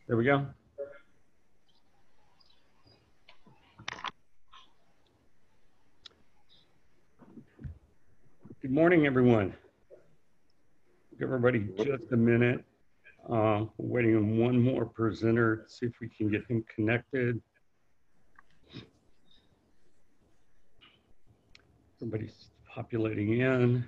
There we go. Good morning, everyone. Give everybody just a minute. We're waiting on one more presenter, see if we can get him connected. Everybody's populating in.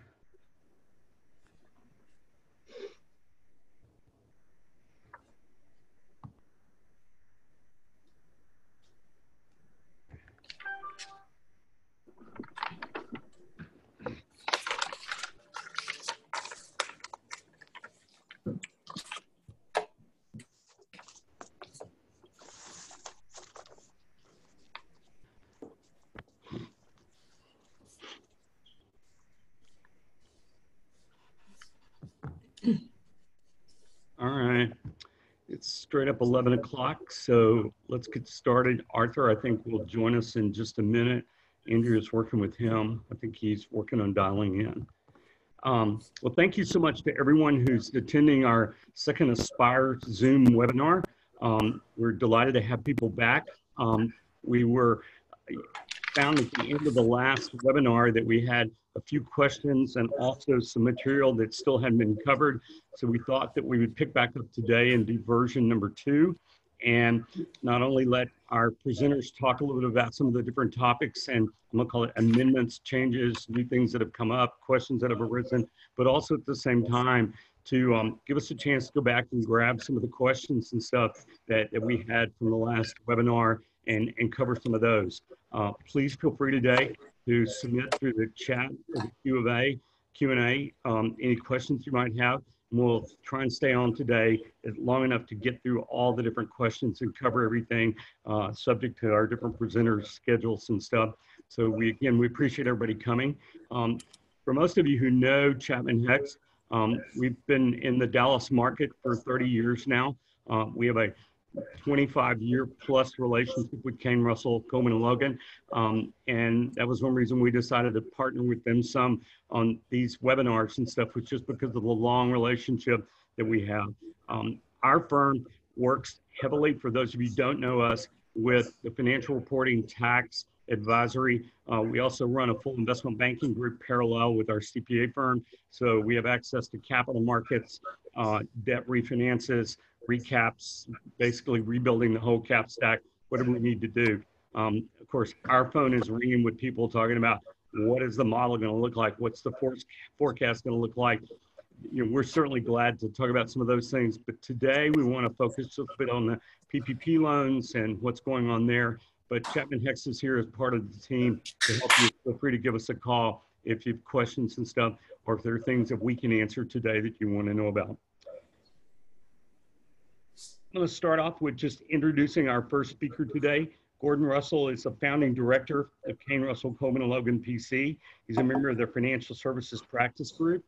All right, it's straight up 11 o'clock, so let's get started. Arthur, I think, will join us in just a minute. Andrew is working with him. I think he's working on dialing in. Well, thank you so much to everyone who's attending our second Aspire Zoom webinar. We're delighted to have people back. We were found at the end of the last webinar that we had a few questions and also some material that still hadn't been covered. So we thought that we would pick back up today and do version number 2, and not only let our presenters talk a little bit about some of the different topics and I'm gonna call it amendments, changes, new things that have come up, questions that have arisen, but also at the same time to give us a chance to go back and grab some of the questions and stuff that we had from the last webinar and cover some of those. Please feel free today to submit through the chat or the Q&A any questions you might have. And we'll try and stay on today long enough to get through all the different questions and cover everything subject to our different presenters' schedules and stuff. So we appreciate everybody coming. For most of you who know Chapman Hext, we've been in the Dallas market for 30 years now. We have a 25-year plus relationship with Kane Russell, Coleman & Logan. And that was one reason we decided to partner with them some on these webinars and stuff, was just because of the long relationship that we have. Our firm works heavily, for those of you who don't know us, with the financial reporting, tax, advisory. We also run a full investment banking group parallel with our CPA firm. So we have access to capital markets, debt refinances, recaps, basically rebuilding the whole cap stack, whatever we need to do. Of course, our phone is ringing with people talking about what is the model going to look like? What's the forecast going to look like? You know, we're certainly glad to talk about some of those things, but today we want to focus a bit on the PPP loans and what's going on there. But Chapman Hext is here as part of the team to help you. Feel free to give us a call if you have questions and stuff, or if there are things that we can answer today that you want to know about. I'm going to start off with just introducing our first speaker today. Gordon Russell is the founding director of Kane Russell Coleman & Logan PC. He's a member of their financial services practice group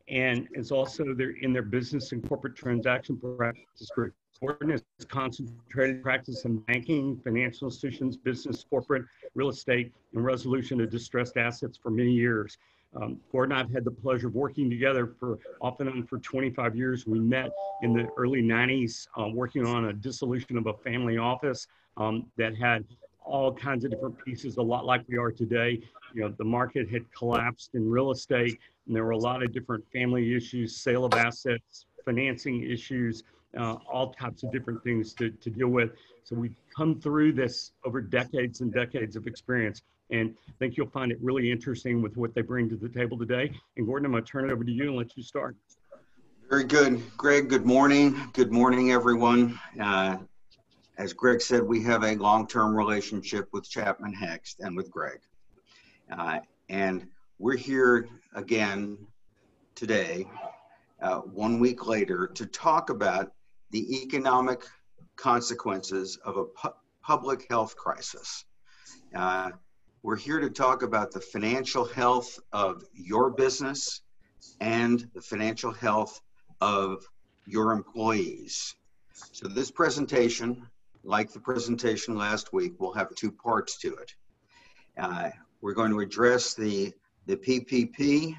and is also in their business and corporate transaction practice group. Gordon has concentrated practice in banking, financial institutions, business, corporate, real estate, and resolution of distressed assets for many years. Gordon and I have had the pleasure of working together off and on for 25 years. We met in the early 90s working on a dissolution of a family office that had all kinds of different pieces, a lot like we are today. You know, the market had collapsed in real estate, and there were a lot of different family issues, sale of assets, financing issues, all types of different things to deal with. So we've come through this over decades and decades of experience. And I think you'll find it really interesting with what they bring to the table today. And Gordon, I'm going to turn it over to you and let you start. Very good. Greg, good morning. Good morning, everyone. As Greg said, we have a long-term relationship with Chapman Hext and with Greg. And we're here again today, 1 week later, to talk about the economic consequences of a public health crisis. We're here to talk about the financial health of your business and the financial health of your employees. So this presentation, like the presentation last week, will have 2 parts to it. We're going to address the PPP,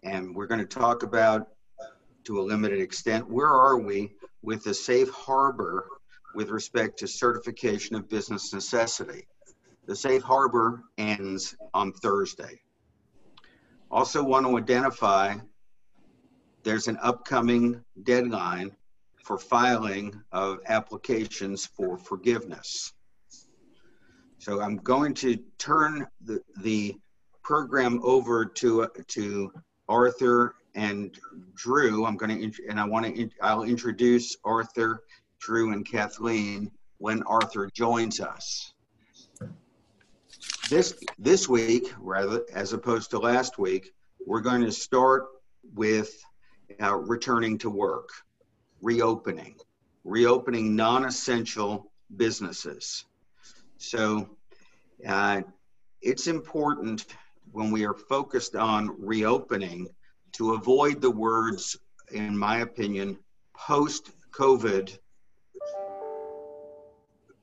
and we're going to talk about, to a limited extent, where are we with the safe harbor with respect to certification of business necessity. The safe harbor ends on Thursday. Also want to identify there's an upcoming deadline for filing of applications for forgiveness. So I'm going to turn the program over to Arthur and Drew. I'll introduce Arthur, Drew, and Kathleen when Arthur joins us. This week, rather as opposed to last week, we're going to start with returning to work, reopening non-essential businesses. So it's important when we are focused on reopening to avoid the words, in my opinion, post-COVID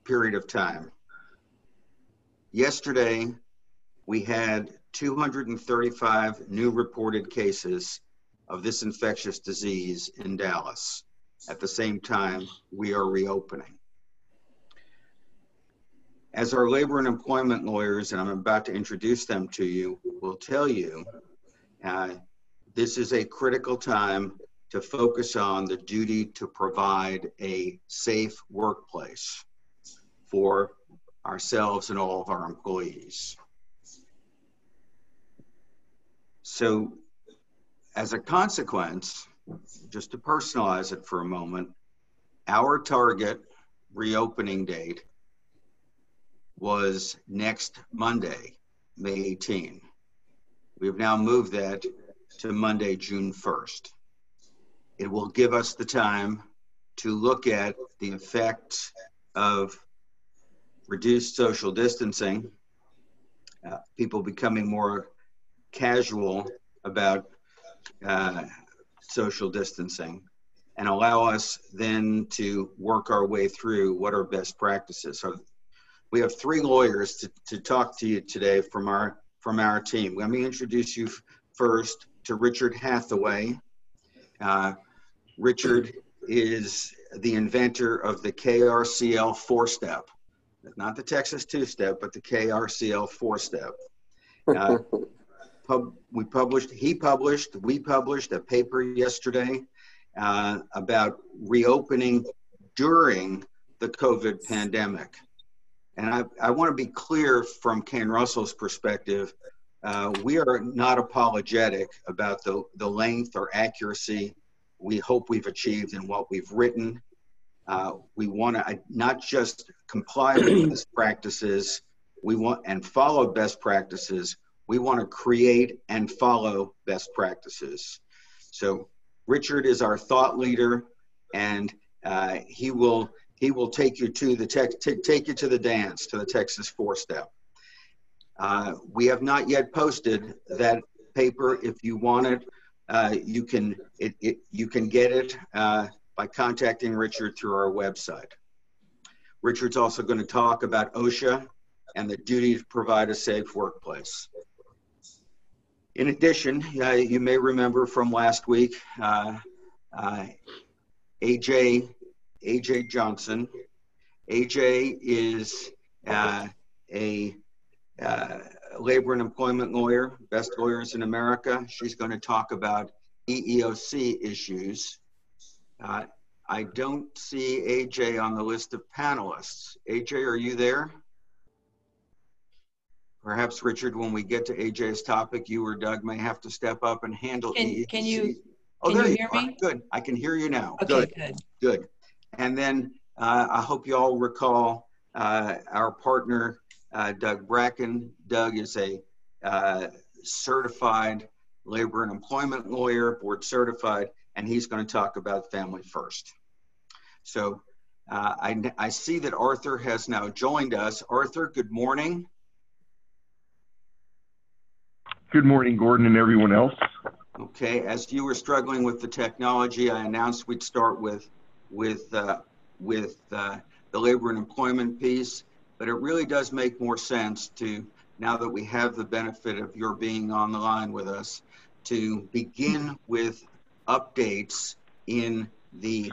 period of time. Yesterday, we had 235 new reported cases of this infectious disease in Dallas. At the same time, we are reopening. As our labor and employment lawyers, and I'm about to introduce them to you, will tell you, this is a critical time to focus on the duty to provide a safe workplace for ourselves and all of our employees. So as a consequence, just to personalize it for a moment, our target reopening date was next Monday, May 18. We have now moved that to Monday, June 1st. It will give us the time to look at the effects of reduced social distancing, people becoming more casual about social distancing, and allow us then to work our way through what are best practices. So we have three lawyers to talk to you today from our team. Let me introduce you first to Richard Hathaway. Richard is the inventor of the KRCL 4-step, not the Texas 2-step, but the KRCL 4-step. We published a paper yesterday about reopening during the COVID pandemic. And I want to be clear from Ken Russell's perspective, we are not apologetic about the length or accuracy we hope we've achieved in what we've written. We want to not just comply with best practices, we want and follow best practices. We want to create and follow best practices. So Richard is our thought leader, and he will take you to the dance, to the Texas 4-step. We have not yet posted that paper. If you want it, you can get it by contacting Richard through our website. Richard's also going to talk about OSHA and the duty to provide a safe workplace. In addition, you may remember from last week, AJ Johnson. AJ is a labor and employment lawyer, best lawyers in America. She's going to talk about EEOC issues. I don't see AJ on the list of panelists. AJ, are you there? Perhaps, Richard, when we get to AJ's topic, you or Doug may have to step up and handle EEOC. Can you hear me? Good. I can hear you now. Okay, Good. And then I hope you all recall our partner, Doug Bracken. Doug is a certified labor and employment lawyer, board certified, and he's going to talk about family first. So I see that Arthur has now joined us. Arthur, good morning. Good morning, Gordon, and everyone else. Okay, as you were struggling with the technology, I announced we'd start with the labor and employment piece, but it really does make more sense to, now that we have the benefit of your being on the line with us, to begin with updates in the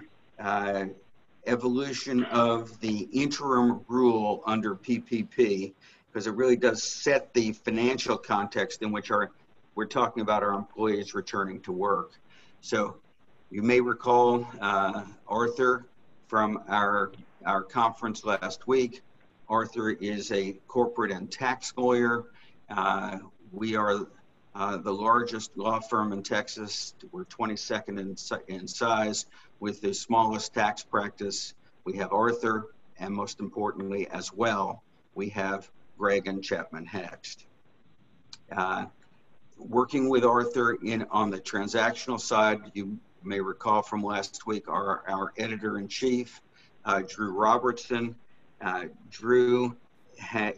evolution of the interim rule under PPP, because it really does set the financial context in which we're talking about our employees returning to work. So you may recall Arthur from our conference last week. Arthur is a corporate and tax lawyer. We are the largest law firm in Texas. We're 22nd in size with the smallest tax practice. We have Arthur, and most importantly as well, we have Greg and Chapman Hext. Working with Arthur on the transactional side, you may recall from last week, our editor-in-chief, Drew Robertson. Drew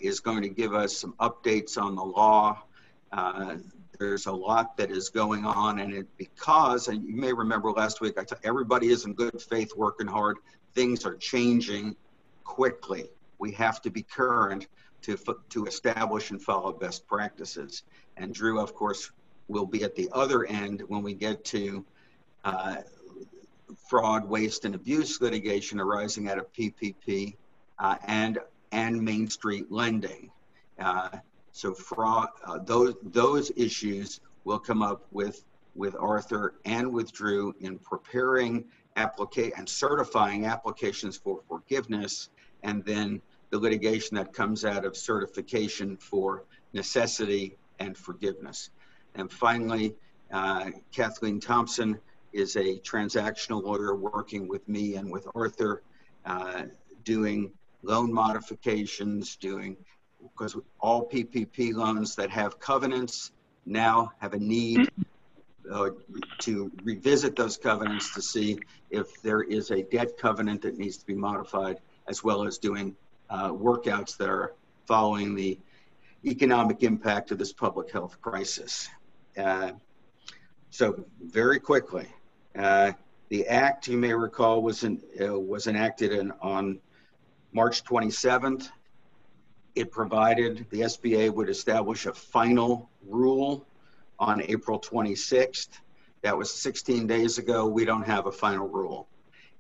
is going to give us some updates on the law. There's a lot that is going on, and you may remember last week, everybody is in good faith working hard. Things are changing quickly. We have to be current to establish and follow best practices. And Drew, of course, will be at the other end when we get to fraud, waste, and abuse litigation arising out of PPP and Main Street lending. So fraud, those issues will come up with Arthur and with Drew in preparing and certifying applications for forgiveness, and then the litigation that comes out of certification for necessity and forgiveness. And finally, Kathleen Thompson is a transactional lawyer working with me and with Arthur, doing loan modifications, because all PPP loans that have covenants now have a need to revisit those covenants to see if there is a debt covenant that needs to be modified, as well as doing workouts that are following the economic impact of this public health crisis. So very quickly, the act, you may recall, was enacted on March 27th. It provided the SBA would establish a final rule on April 26th. That was 16 days ago. We don't have a final rule.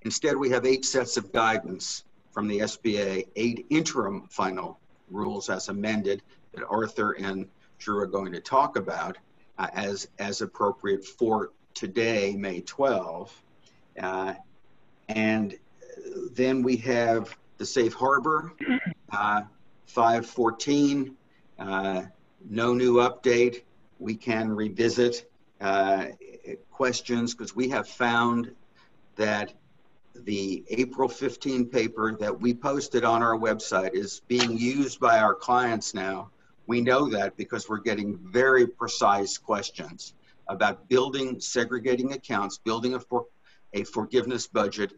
Instead, we have 8 sets of guidance from the SBA, 8 interim final rules as amended that Arthur and Drew are going to talk about as appropriate for today, May 12. And then we have the safe harbor, 514, no new update. We can revisit questions, because we have found that the April 15 paper that we posted on our website is being used by our clients now. We know that because we're getting very precise questions about segregating accounts, building a forgiveness budget,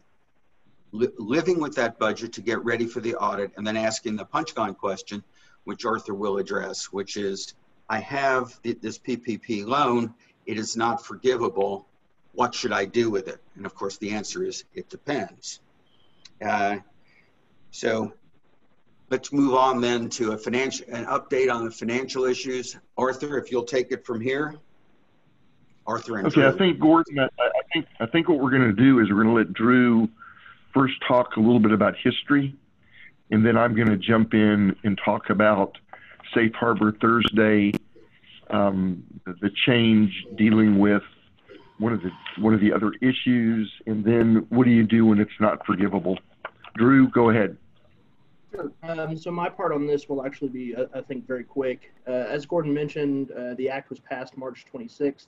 living with that budget to get ready for the audit, and then asking the punchline question, which Arthur will address, which is, I have this PPP loan, it is not forgivable, what should I do with it? And of course the answer is, it depends. So let's move on then to an update on the financial issues. Arthur, if you'll take it from here. Arthur and Drew. I think, Gordon, I think what we're going to do is we're going to let Drew first talk a little bit about history, and then I'm going to jump in and talk about Safe Harbor Thursday, the change dealing with one of the other issues, and then what do you do when it's not forgivable? Drew, go ahead. Sure. So my part on this will actually be, I think, very quick. As Gordon mentioned, the act was passed March 26th.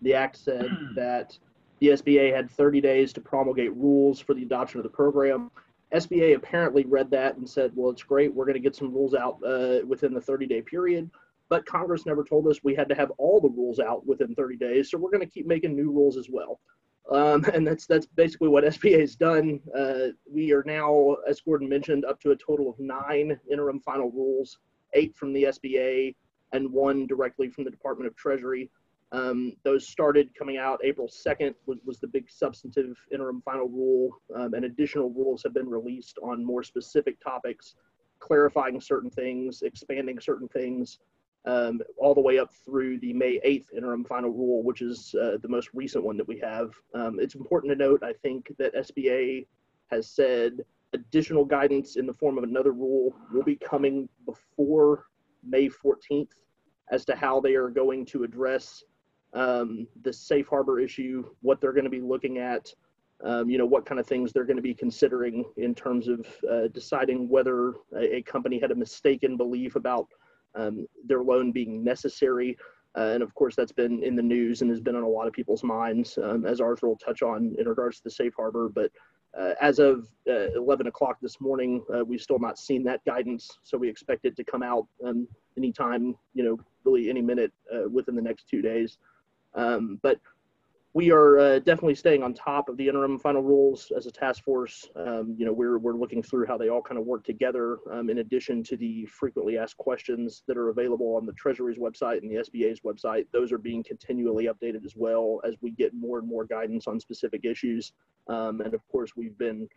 The act said that the SBA had 30 days to promulgate rules for the adoption of the program. SBA apparently read that and said, well, it's great, we're going to get some rules out within the 30-day period. But Congress never told us we had to have all the rules out within 30 days, so we're going to keep making new rules as well. And that's basically what SBA has done. We are now, as Gordon mentioned, up to a total of 9 interim final rules, 8 from the SBA and 1 directly from the Department of Treasury. Those started coming out April 2nd was the big substantive interim final rule, and additional rules have been released on more specific topics, clarifying certain things, expanding certain things, all the way up through the May 8th interim final rule, which is the most recent one that we have. It's important to note, I think, that SBA has said additional guidance in the form of another rule will be coming before May 14th as to how they are going to address the safe harbor issue, what they're going to be looking at, what kind of things they're going to be considering in terms of deciding whether a company had a mistaken belief about their loan being necessary. And of course, that's been in the news and has been on a lot of people's minds, as Arthur will touch on in regards to the safe harbor. But as of 11 o'clock this morning, we've still not seen that guidance. So we expect it to come out anytime, really any minute within the next 2 days. But we are definitely staying on top of the interim final rules as a task force. We're looking through how they all kind of work together, in addition to the frequently asked questions that are available on the Treasury's website and the SBA's website. Those are being continually updated as well as we get more and more guidance on specific issues. And of course, we've been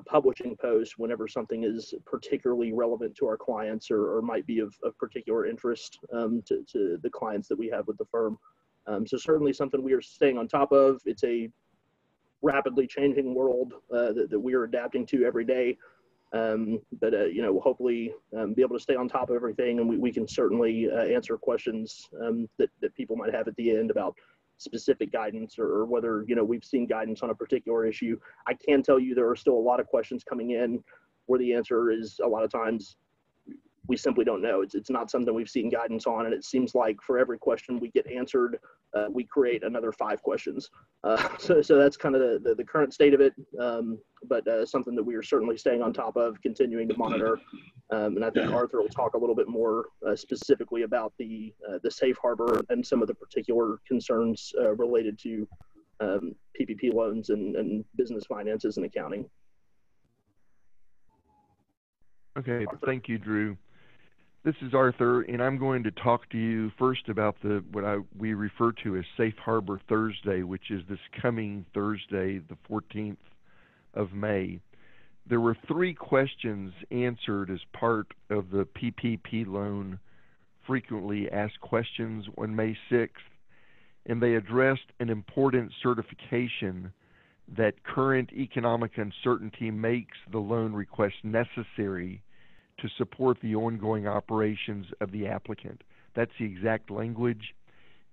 publishing posts whenever something is particularly relevant to our clients or might be of particular interest to the clients that we have with the firm. So certainly something we are staying on top of. It's a rapidly changing world that we are adapting to every day. But we'll hopefully be able to stay on top of everything, and we can certainly answer questions that people might have at the end about specific guidance or whether, we've seen guidance on a particular issue. I can tell you there are still a lot of questions coming in where the answer is a lot of times we simply don't know. It's not something we've seen guidance on, and it seems like for every question we get answered, we create another 5 questions. So that's kind of the current state of it, but something that we are certainly staying on top of, continuing to monitor. And I think Arthur will talk a little bit more specifically about the safe harbor and some of the particular concerns related to PPP loans and business finances and accounting. Okay, thank you, Drew. This is Arthur, and I'm going to talk to you first about we refer to as Safe Harbor Thursday, which is this coming Thursday, the 14th of May. There were 3 questions answered as part of the PPP loan frequently asked questions on May 6th, and they addressed an important certification that current economic uncertainty makes the loan request necessary to support the ongoing operations of the applicant. That's the exact language,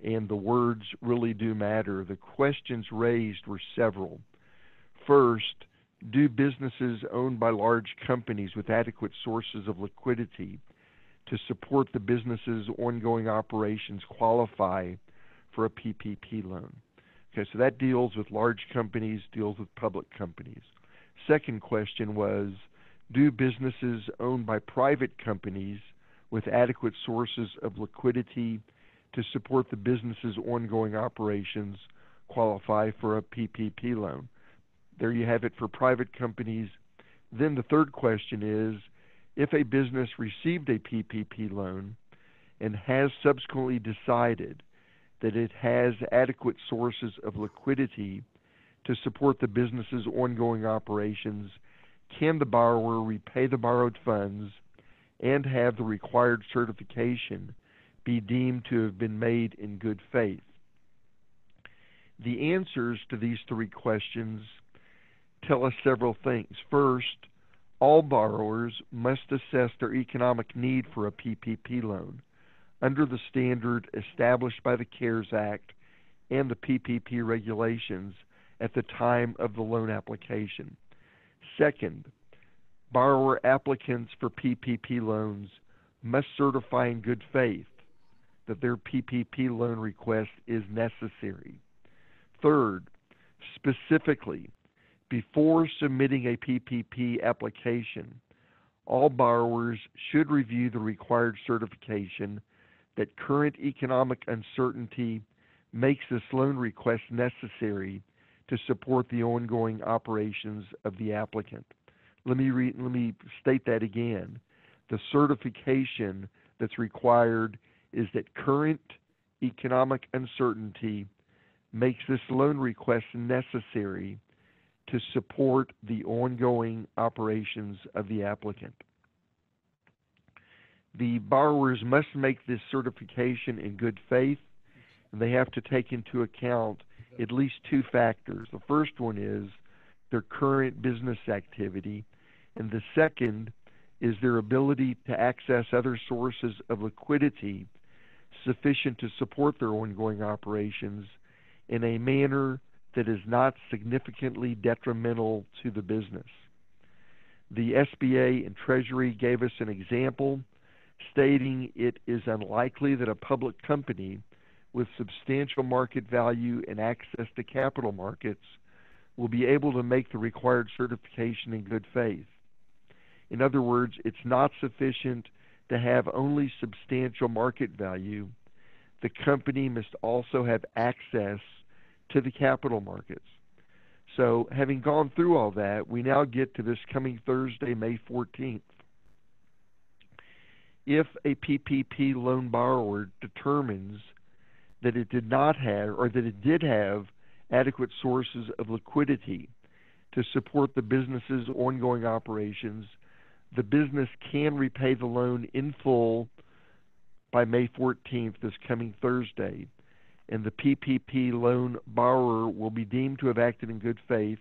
and the words really do matter. The questions raised were several. First, do businesses owned by large companies with adequate sources of liquidity to support the business's ongoing operations qualify for a PPP loan? Okay, so that deals with large companies, deals with public companies. Second question was, do businesses owned by private companies with adequate sources of liquidity to support the business's ongoing operations qualify for a PPP loan? There you have it for private companies. Then the third question is, if a business received a PPP loan and has subsequently decided that it has adequate sources of liquidity to support the business's ongoing operations, can the borrower repay the borrowed funds and have the required certification be deemed to have been made in good faith? The answers to these 3 questions tell us several things. First, all borrowers must assess their economic need for a PPP loan under the standard established by the CARES Act and the PPP regulations at the time of the loan application. Second, borrower applicants for PPP loans must certify in good faith that their PPP loan request is necessary. Third, specifically, before submitting a PPP application, all borrowers should review the required certification that current economic uncertainty makes this loan request necessary to support the ongoing operations of the applicant. Let me state that again. The certification that's required is that current economic uncertainty makes this loan request necessary to support the ongoing operations of the applicant. The borrowers must make this certification in good faith, and they have to take into account at least 2 factors. The first one is their current business activity, and the second is their ability to access other sources of liquidity sufficient to support their ongoing operations in a manner that is not significantly detrimental to the business. The SBA and Treasury gave us an example, stating it is unlikely that a public company with substantial market value and access to capital markets will be able to make the required certification in good faith. In other words, it's not sufficient to have only substantial market value. The company must also have access to the capital markets. So having gone through all that, we now get to this coming Thursday, May 14th. If a PPP loan borrower determines that it did not have, or that it did have, adequate sources of liquidity to support the business's ongoing operations, the business can repay the loan in full by May 14th, this coming Thursday, and the PPP loan borrower will be deemed to have acted in good faith,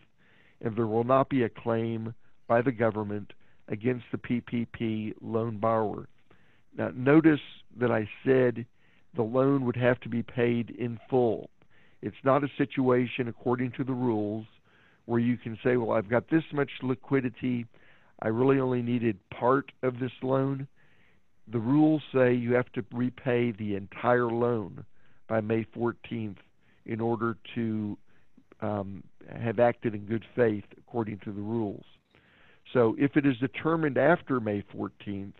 and there will not be a claim by the government against the PPP loan borrower. Now, notice that I said the loan would have to be paid in full. It's not a situation, according to the rules, where you can say, well, I've got this much liquidity, I really only needed part of this loan. The rules say you have to repay the entire loan by May 14th in order to have acted in good faith according to the rules. So if it is determined after May 14th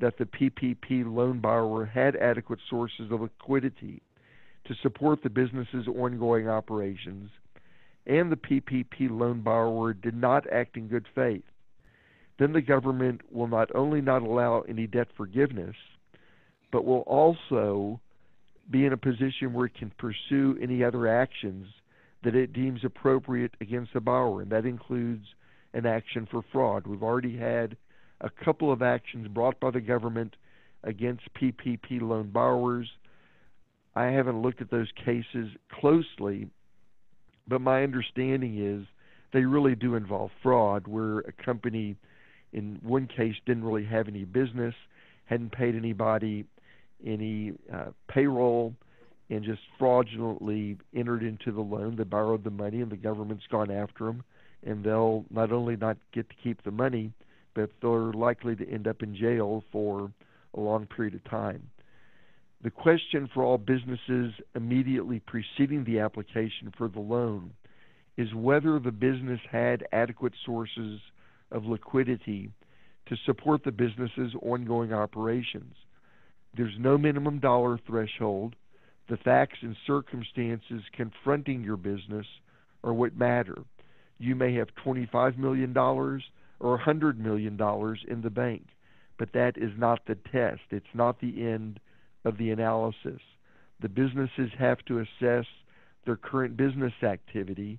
that the PPP loan borrower had adequate sources of liquidity to support the business's ongoing operations, and the PPP loan borrower did not act in good faith, then the government will not only not allow any debt forgiveness, but will also be in a position where it can pursue any other actions that it deems appropriate against the borrower, and that includes an action for fraud. We've already had a couple of actions brought by the government against PPP loan borrowers. I haven't looked at those cases closely, but my understanding is they really do involve fraud, where a company in one case didn't really have any business, hadn't paid anybody any payroll, and just fraudulently entered into the loan. They borrowed the money, and the government's gone after them, and they'll not only not get to keep the money, but they're likely to end up in jail for a long period of time. The question for all businesses immediately preceding the application for the loan is whether the business had adequate sources of liquidity to support the business's ongoing operations. There's no minimum dollar threshold. The facts and circumstances confronting your business are what matter. You may have $25 million or $100 million in the bank, but that is not the test. It's not the end of the analysis. The businesses have to assess their current business activity,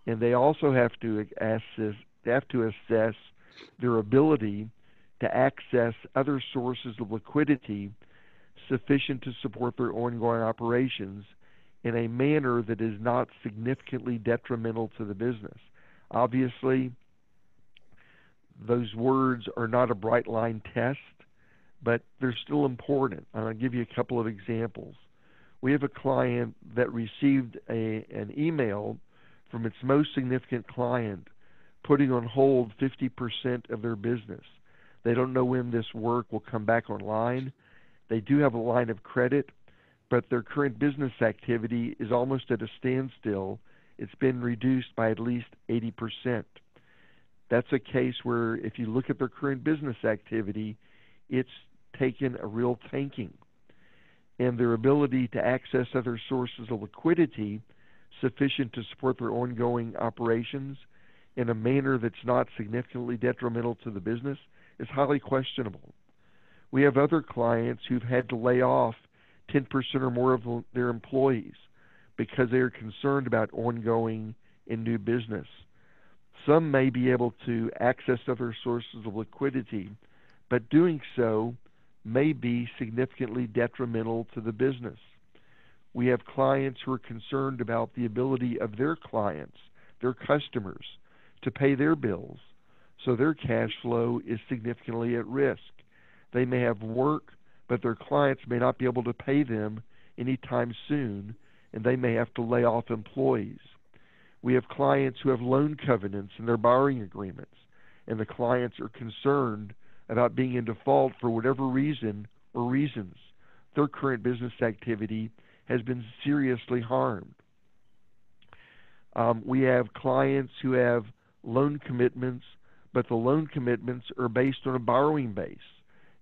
and they also have to assess their ability to access other sources of liquidity sufficient to support their ongoing operations in a manner that is not significantly detrimental to the business. Obviously, those words are not a bright line test, but they're still important. I'll give you a couple of examples. We have a client that received an email from its most significant client putting on hold 50% of their business. They don't know when this work will come back online. They do have a line of credit, but their current business activity is almost at a standstill. It's been reduced by at least 80%. That's a case where if you look at their current business activity, it's taken a real tanking. And their ability to access other sources of liquidity sufficient to support their ongoing operations in a manner that's not significantly detrimental to the business is highly questionable. We have other clients who've had to lay off 10% or more of their employees because they are concerned about ongoing and new business. Some may be able to access other sources of liquidity, but doing so may be significantly detrimental to the business. We have clients who are concerned about the ability of their clients, their customers, to pay their bills, so their cash flow is significantly at risk. They may have work, but their clients may not be able to pay them anytime soon, and they may have to lay off employees. We have clients who have loan covenants in their borrowing agreements, and the clients are concerned about being in default for whatever reason or reasons. Their current business activity has been seriously harmed. We have clients who have loan commitments, but the loan commitments are based on a borrowing base,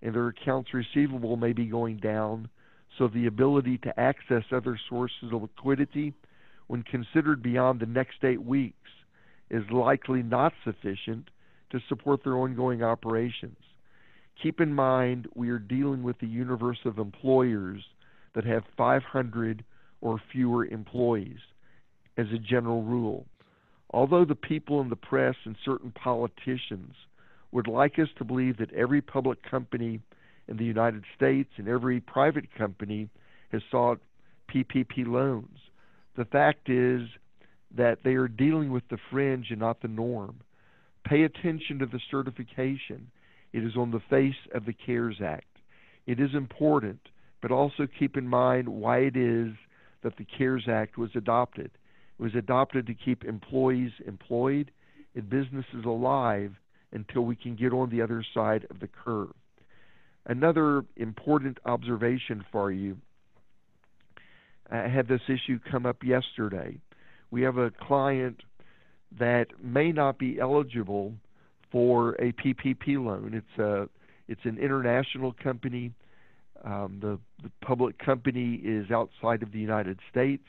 and their accounts receivable may be going down, so the ability to access other sources of liquidity when considered beyond the next 8 weeks is likely not sufficient to support their ongoing operations. Keep in mind, we are dealing with the universe of employers that have 500 or fewer employees as a general rule. Although the people in the press and certain politicians would like us to believe that every public company in the United States and every private company has sought PPP loans, the fact is that they are dealing with the fringe and not the norm. Pay attention to the certification. It is on the face of the CARES Act. It is important, but also keep in mind why it is that the CARES Act was adopted. It was adopted to keep employees employed and businesses alive until we can get on the other side of the curve. Another important observation for you, I had this issue come up yesterday. We have a client that may not be eligible for a PPP loan. It's an international company. The public company is outside of the United States,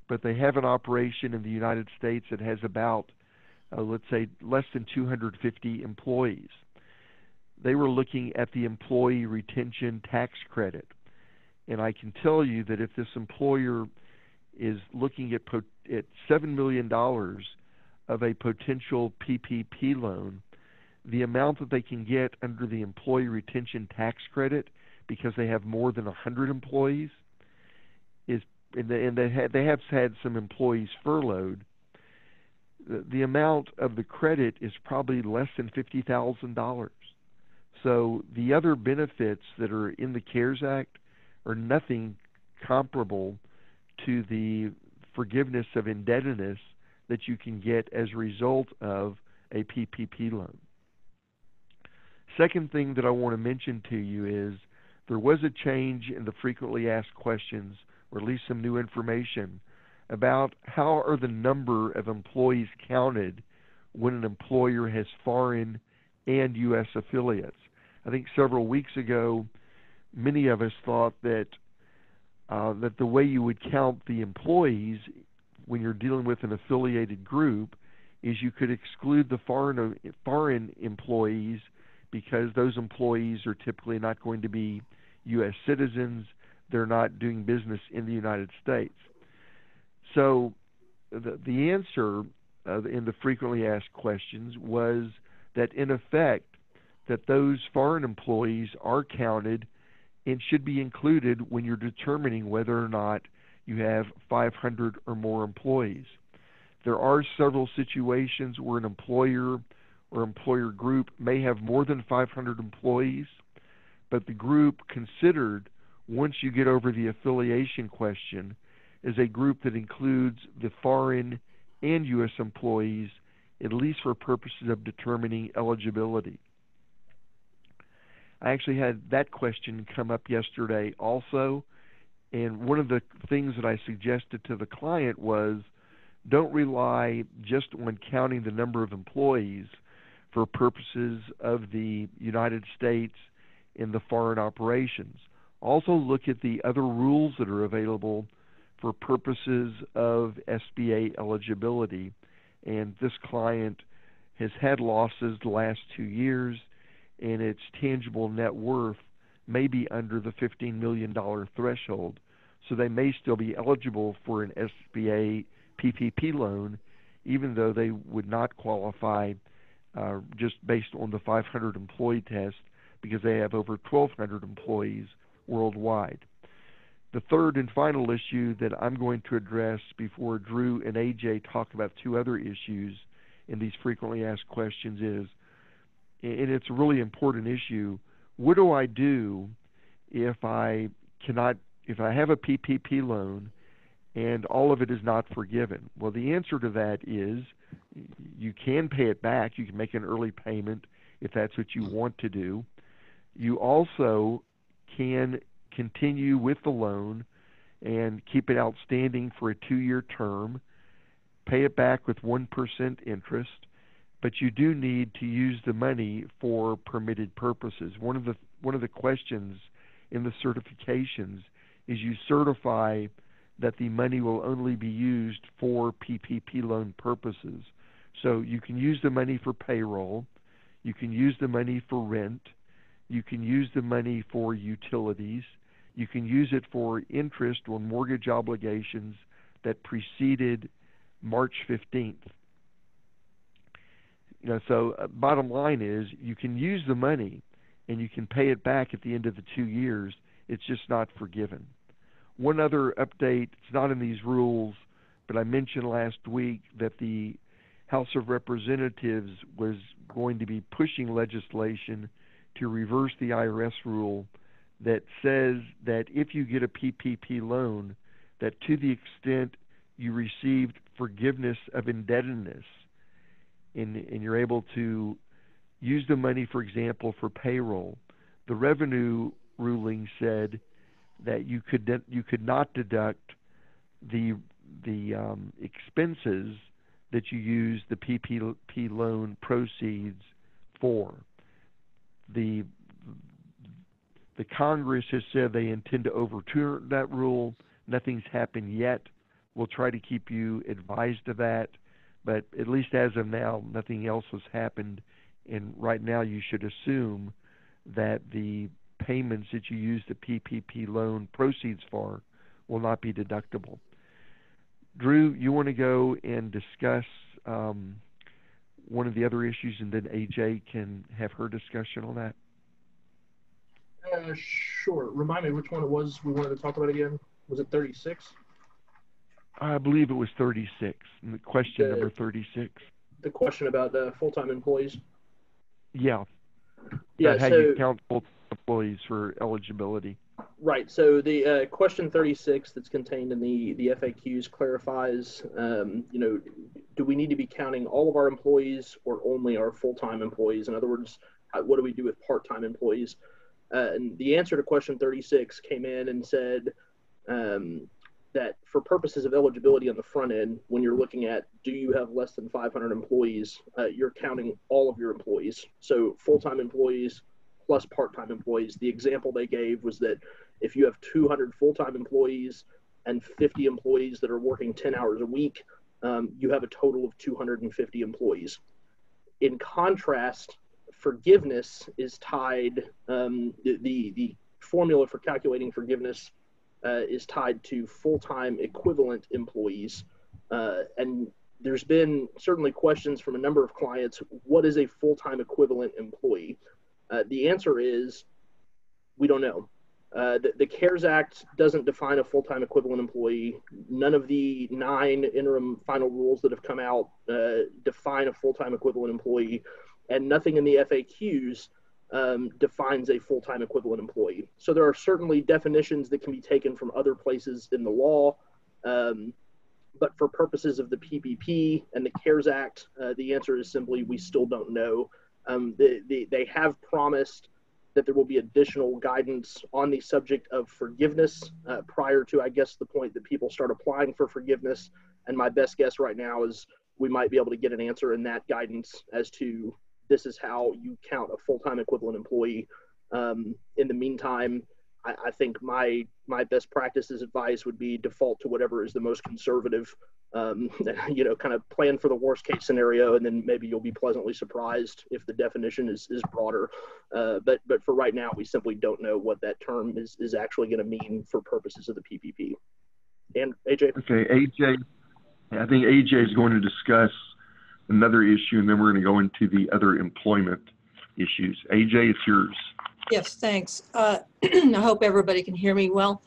but they have an operation in the United States that has about, let's say, less than 250 employees. They were looking at the employee retention tax credit. And I can tell you that if this employer is looking at $7 million of a potential PPP loan, the amount that they can get under the employee retention tax credit, because they have more than 100 employees, is, and they have had some employees furloughed, the amount of the credit is probably less than $50,000. So the other benefits that are in the CARES Act are nothing comparable to the forgiveness of indebtedness that you can get as a result of a PPP loan. Second thing that I want to mention to you is there was a change in the frequently asked questions, or at least some new information about how are the number of employees counted when an employer has foreign and U.S. affiliates. I think several weeks ago, many of us thought that that the way you would count the employees when you're dealing with an affiliated group is you could exclude the foreign employees, because those employees are typically not going to be U.S. citizens. They're not doing business in the United States. So the answer in the frequently asked questions was that, in effect, that those foreign employees are counted and should be included when you're determining whether or not you have 500 or more employees. There are several situations where an employer or employer group may have more than 500 employees, but the group considered, once you get over the affiliation question, is a group that includes the foreign and U.S. employees, at least for purposes of determining eligibility. I actually had that question come up yesterday also, and one of the things that I suggested to the client was, don't rely just on counting the number of employees for purposes of the United States in the foreign operations. Also look at the other rules that are available for purposes of SBA eligibility. And this client has had losses the last 2 years, and its tangible net worth may be under the $15 million threshold. So they may still be eligible for an SBA PPP loan, even though they would not qualify just based on the 500 employee test, because they have over 1,200 employees worldwide. The third and final issue that I'm going to address before Drew and AJ talk about two other issues in these frequently asked questions is, and it's a really important issue, what do I do if I have a PPP loan and all of it is not forgiven? Well, the answer to that is you can pay it back. You can make an early payment if that's what you want to do. You also can continue with the loan and keep it outstanding for a 2-year term, pay it back with 1% interest, but you do need to use the money for permitted purposes. One of the questions in the certifications is you certify that the money will only be used for PPP loan purposes. So you can use the money for payroll, you can use the money for rent, you can use the money for utilities, you can use it for interest on mortgage obligations that preceded March 15th. So bottom line is you can use the money and you can pay it back at the end of the 2 years. It's just not forgiven. One other update, it's not in these rules, but I mentioned last week that the House of Representatives was going to be pushing legislation to reverse the IRS rule that says that if you get a PPP loan, that to the extent you received forgiveness of indebtedness, and you're able to use the money, for example, for payroll, the revenue ruling said that you could not deduct the expenses that you use the PPP loan proceeds for. The Congress has said they intend to overturn that rule. Nothing's happened yet. We'll try to keep you advised of that, but at least as of now, nothing else has happened. And right now, you should assume that the payments that you use the PPP loan proceeds for will not be deductible. Drew, you want to go and discuss one of the other issues, and then AJ can have her discussion on that? Sure. Remind me which one it was we wanted to talk about again. Was it 36? I believe it was 36. Question number 36. The question about full-time employees. Yeah. Yeah. How you count full-time employees for eligibility. Right. So the question 36 that's contained in the FAQs clarifies, do we need to be counting all of our employees or only our full-time employees? In other words, what do we do with part-time employees? And the answer to question 36 came in and said that for purposes of eligibility on the front end, when you're looking at do you have less than 500 employees, you're counting all of your employees. So full-time employees plus part-time employees. The example they gave was that if you have 200 full-time employees and 50 employees that are working 10 hours a week, you have a total of 250 employees. In contrast, forgiveness is tied, the formula for calculating forgiveness is tied to full-time equivalent employees. And there's been certainly questions from a number of clients, what is a full-time equivalent employee? The answer is, we don't know. The CARES Act doesn't define a full-time equivalent employee. None of the 9 interim final rules that have come out define a full-time equivalent employee, and nothing in the FAQs defines a full-time equivalent employee. So there are certainly definitions that can be taken from other places in the law, but for purposes of the PPP and the CARES Act, the answer is simply we still don't know. They have promised that there will be additional guidance on the subject of forgiveness prior to, I guess, the point that people start applying for forgiveness. And my best guess right now is we might be able to get an answer in that guidance as to this is how you count a full-time equivalent employee. In the meantime, I think my best practices advice would be default to whatever is the most conservative, kind of plan for the worst case scenario, and then maybe you'll be pleasantly surprised if the definition is broader. But for right now, we simply don't know what that term is actually going to mean for purposes of the PPP. And AJ? Okay, AJ, I think AJ is going to discuss another issue, and then we're going to go into the other employment issues. AJ, it's yours. Yes, thanks. I hope everybody can hear me well.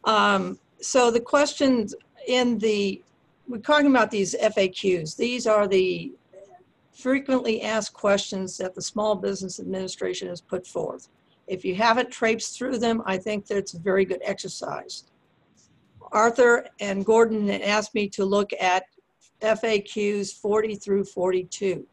So the questions we're talking about these FAQs. These are the frequently asked questions that the Small Business Administration has put forth. If you haven't traipsed through them, I think that's a very good exercise. Arthur and Gordon asked me to look at FAQs 40 through 42.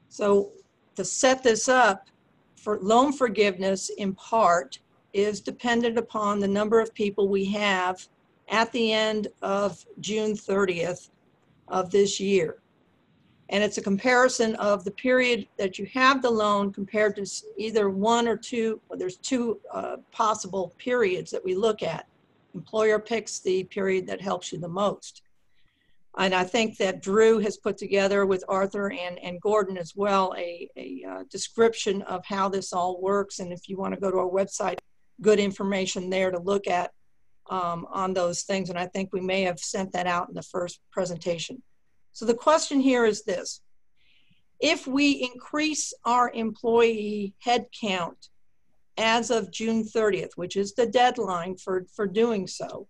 So to set this up, for loan forgiveness in part is dependent upon the number of people we have at the end of June 30th of this year. And it's a comparison of the period that you have the loan compared to either one or two, well, there's two possible periods that we look at. Employer picks the period that helps you the most. And I think that Drew has put together with Arthur and Gordon as well a description of how this all works. And if you want to go to our website, good information there to look at on those things. And I think we may have sent that out in the first presentation. So the question here is this: if we increase our employee headcount as of June 30th, which is the deadline for doing so,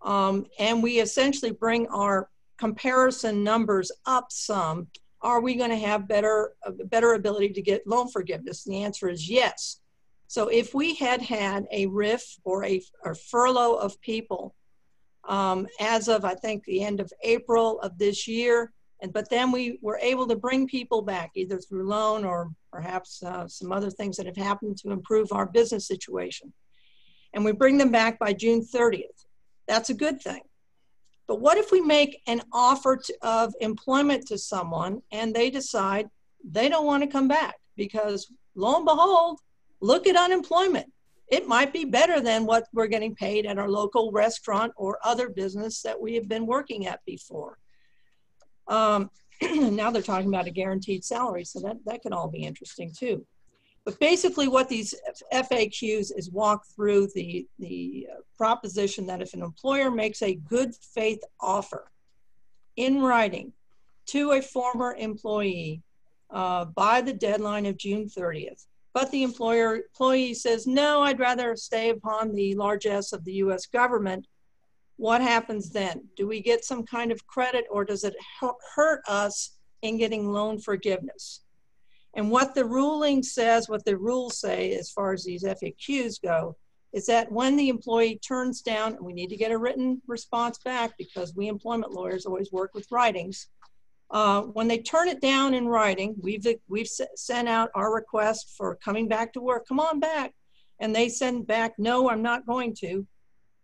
and we essentially bring our comparison numbers up some, are we going to have better ability to get loan forgiveness? And the answer is yes. So if we had a RIF or a furlough of people as of, I think, the end of April of this year, but then we were able to bring people back either through loan or perhaps some other things that have happened to improve our business situation, and we bring them back by June 30th. That's a good thing. But what if we make an offer of employment to someone and they decide they don't want to come back because, lo and behold, look at unemployment. It might be better than what we're getting paid at our local restaurant or other business that we have been working at before. Now they're talking about a guaranteed salary, so that could all be interesting too. But basically what these FAQs is walk through the proposition that if an employer makes a good faith offer in writing to a former employee by the deadline of June 30th, but the employee says, no, I'd rather stay upon the largesse of the US government, what happens then? Do we get some kind of credit, or does it hurt us in getting loan forgiveness? And what the ruling says, what the rules say as far as these FAQs go, is that when the employee turns down, and we need to get a written response back because we employment lawyers always work with writings. When they turn it down in writing, we've sent out our request for coming back to work, come on back, and they send back, no, I'm not going to,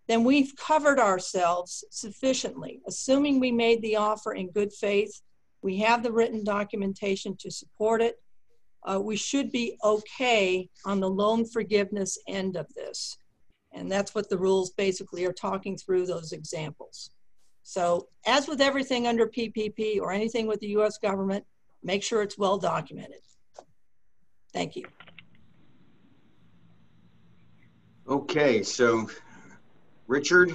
then we've covered ourselves sufficiently. Assuming we made the offer in good faith, we have the written documentation to support it, we should be okay on the loan forgiveness end of this. And that's what the rules basically are talking through those examples. So as with everything under PPP or anything with the US government, make sure it's well documented. Thank you. Okay, so Richard,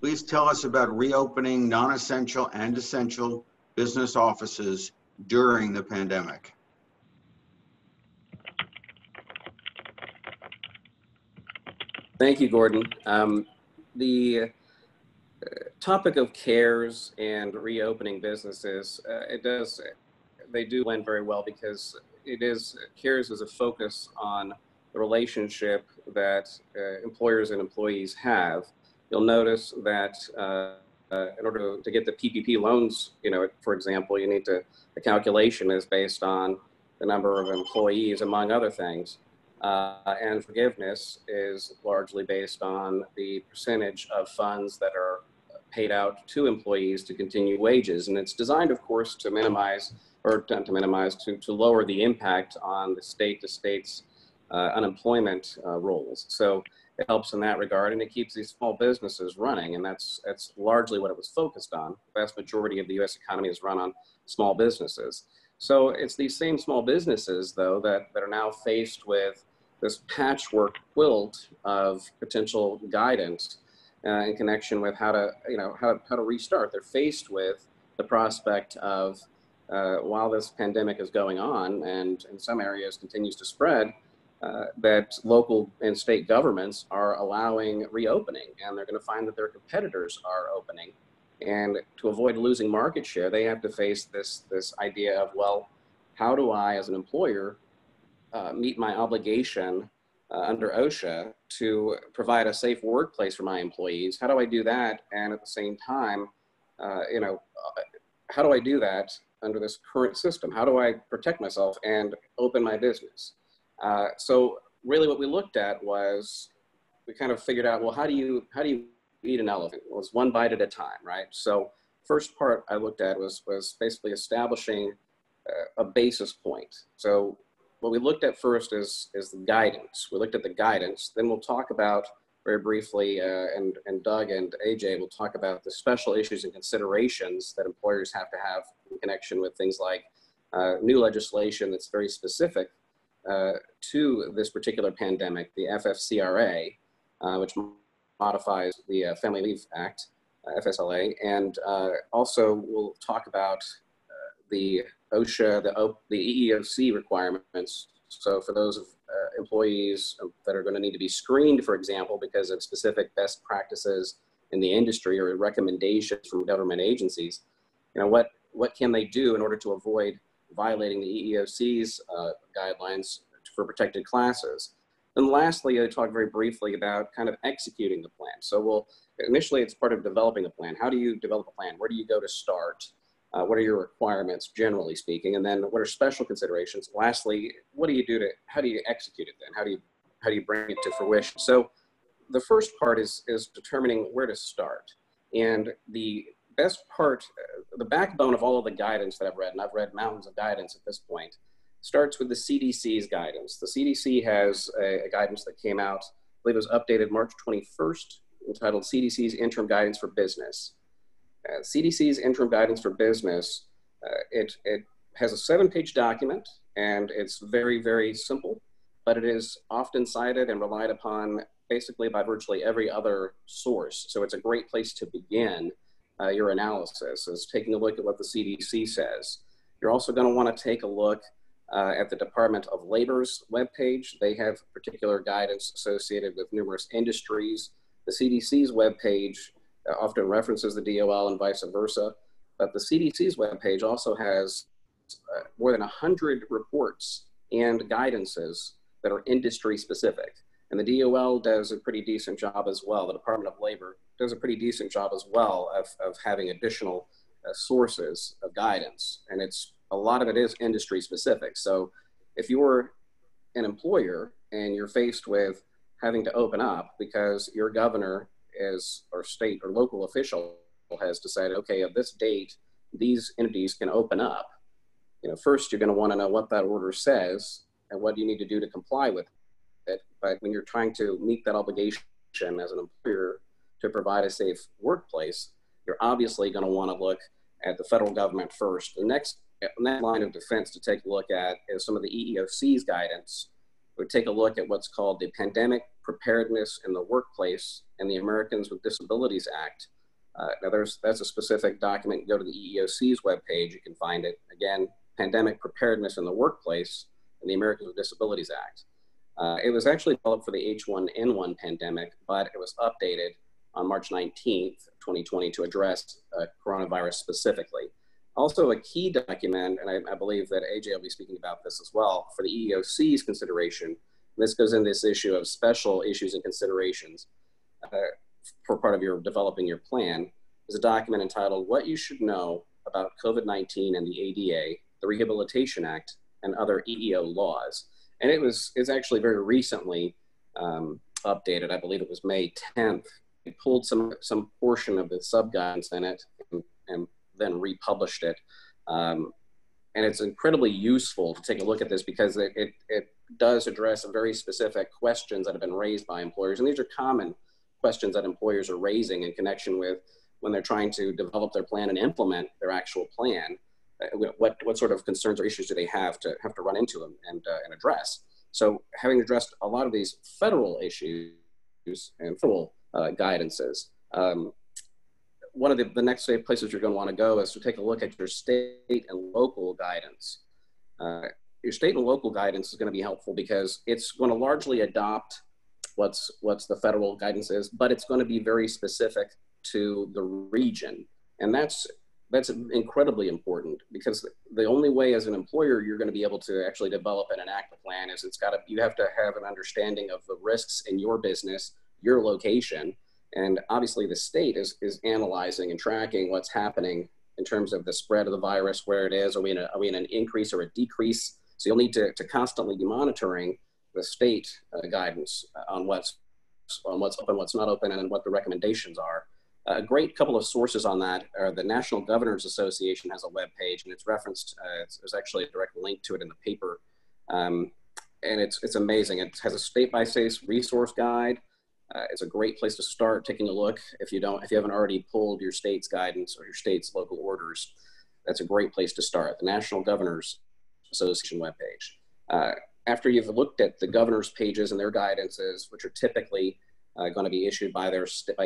please tell us about reopening non-essential and essential business offices during the pandemic. Thank you, Gordon. The topic of CARES and reopening businesses, they do blend very well because CARES is a focus on the relationship that employers and employees have. You'll notice that in order to get the PPP loans, for example, the calculation is based on the number of employees, among other things. And forgiveness is largely based on the percentage of funds that are paid out to employees to continue wages. And it's designed, of course, to minimize, or to lower the impact on the state-to-state's unemployment rolls. So it helps in that regard, and it keeps these small businesses running. And that's largely what it was focused on. The vast majority of the US economy is run on small businesses. So it's these same small businesses, though, that are now faced with this patchwork quilt of potential guidance in connection with how to restart. They're faced with the prospect of, while this pandemic is going on and in some areas continues to spread, that local and state governments are allowing reopening, and they're going to find that their competitors are opening. And to avoid losing market share, they have to face this idea of, well, how do I, as an employer, meet my obligation under OSHA to provide a safe workplace for my employees? How do I do that? And at the same time, how do I do that under this current system? How do I protect myself and open my business? So really what we looked at was, we kind of figured out, well, how do you eat an elephant? Well, it's one bite at a time, right? So first part I looked at was basically establishing a basis point. So what we looked at first is the guidance. We looked at the guidance, then we'll talk about very briefly, and Doug and AJ will talk about the special issues and considerations that employers have to have in connection with things like new legislation that's very specific to this particular pandemic, the FFCRA, which modifies the Family Leave Act, FSLA, and also we'll talk about the OSHA, the EEOC requirements. So for those employees that are going to need to be screened, for example, because of specific best practices in the industry or recommendations from government agencies, what can they do in order to avoid violating the EEOC's guidelines for protected classes? And lastly, I talk very briefly about kind of executing the plan. So initially it's part of developing a plan. How do you develop a plan? Where do you go to start? What are your requirements, generally speaking? And then what are special considerations? Lastly, how do you execute it then? How do you bring it to fruition? So the first part is determining where to start. And the best part, the backbone of all of the guidance that I've read, and I've read mountains of guidance at this point, starts with the CDC's guidance. The CDC has a guidance that came out, I believe it was updated March 21st, entitled CDC's Interim Guidance for Business. CDC's Interim Guidance for Business, it has a 7-page document, and it's very, very simple, but it is often cited and relied upon basically by virtually every other source. So it's a great place to begin your analysis, is taking a look at what the CDC says. You're also going to want to take a look at the Department of Labor's webpage. They have particular guidance associated with numerous industries. The CDC's webpage often references the DOL and vice versa, but the CDC's webpage also has more than 100 reports and guidances that are industry specific. And the DOL does a pretty decent job as well. The Department of Labor does a pretty decent job as well of having additional sources of guidance. And a lot of it is industry specific. So if you're an employer and you're faced with having to open up because your governor or state or local official has decided, okay, at this date, these entities can open up. First you're going to want to know what that order says and what you need to do to comply with it. But when you're trying to meet that obligation as an employer to provide a safe workplace, you're obviously going to want to look at the federal government first. The next line of defense to take a look at is some of the EEOC's guidance. We take a look at what's called the Pandemic Preparedness in the Workplace and the Americans with Disabilities Act. Now that's a specific document. Go to the EEOC's webpage, you can find it. Again, Pandemic Preparedness in the Workplace and the Americans with Disabilities Act. It was actually developed for the H1N1 pandemic, but it was updated on March 19th, 2020 to address coronavirus specifically. Also a key document, and I believe that AJ will be speaking about this as well, for the EEOC's consideration. This goes in this issue of special issues and considerations for part of your developing your plan, is a document entitled What You Should Know About COVID-19 and the ADA, the Rehabilitation Act, and Other EEO Laws. And it's actually very recently updated. I believe it was May 10th. It pulled some portion of the sub-guidance in it and then republished it. And it's incredibly useful to take a look at this because it does address very specific questions that have been raised by employers. And these are common questions that employers are raising in connection with when they're trying to develop their plan and implement their actual plan. What sort of concerns or issues do they have to run into them and address? So having addressed a lot of these federal issues and federal guidances, one of the next places you're going to want to go is to take a look at your state and local guidance. Your state and local guidance is going to be helpful because it's going to largely adopt what's the federal guidance is, but it's going to be very specific to the region And that's incredibly important, because the only way as an employer you're going to be able to actually develop and enact a plan is you have to have an understanding of the risks in your business, your location. And obviously the state is analyzing and tracking what's happening in terms of the spread of the virus, where it is. Are we in an increase or a decrease? So you'll need to constantly be monitoring the state guidance on what's open, what's not open, and what the recommendations are. A great couple of sources on that are the National Governors Association has a web page, and it's referenced. There's actually a direct link to it in the paper, and it's amazing. It has a state-by-state resource guide. It's a great place to start taking a look if you haven't already pulled your state's guidance or your state's local orders. That's a great place to start. The National Governors Association webpage. After you've looked at the governors' pages and their guidances, which are typically going to be issued by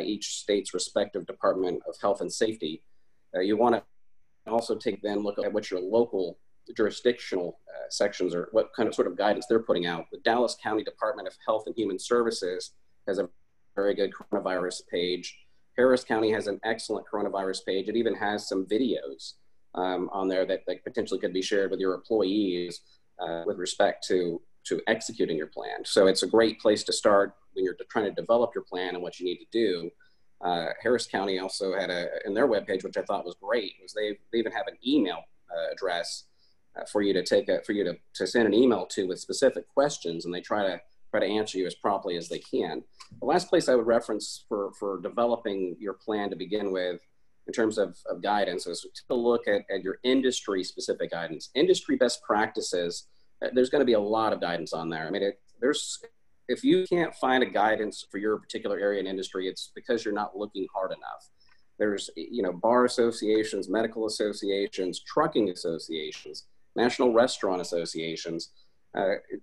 each state's respective Department of Health and Safety, you want to also look at what your local jurisdictional sections are, what kind of sort of guidance they're putting out. The Dallas County Department of Health and Human Services has a very good coronavirus page. Harris County has an excellent coronavirus page. It even has some videos on there that potentially could be shared with your employees with respect to executing your plan. So it's a great place to start when you're trying to develop your plan and what you need to do. Harris County also had in their webpage, which I thought was great, was they even have an email address for you to send an email to with specific questions, and they try to answer you as promptly as they can. The last place I would reference for developing your plan to begin with in terms of guidance is to look at your industry specific guidance. Industry best practices, there's going to be a lot of guidance on there. I mean, if you can't find a guidance for your particular area and industry, it's because you're not looking hard enough. There's, bar associations, medical associations, trucking associations, national restaurant associations.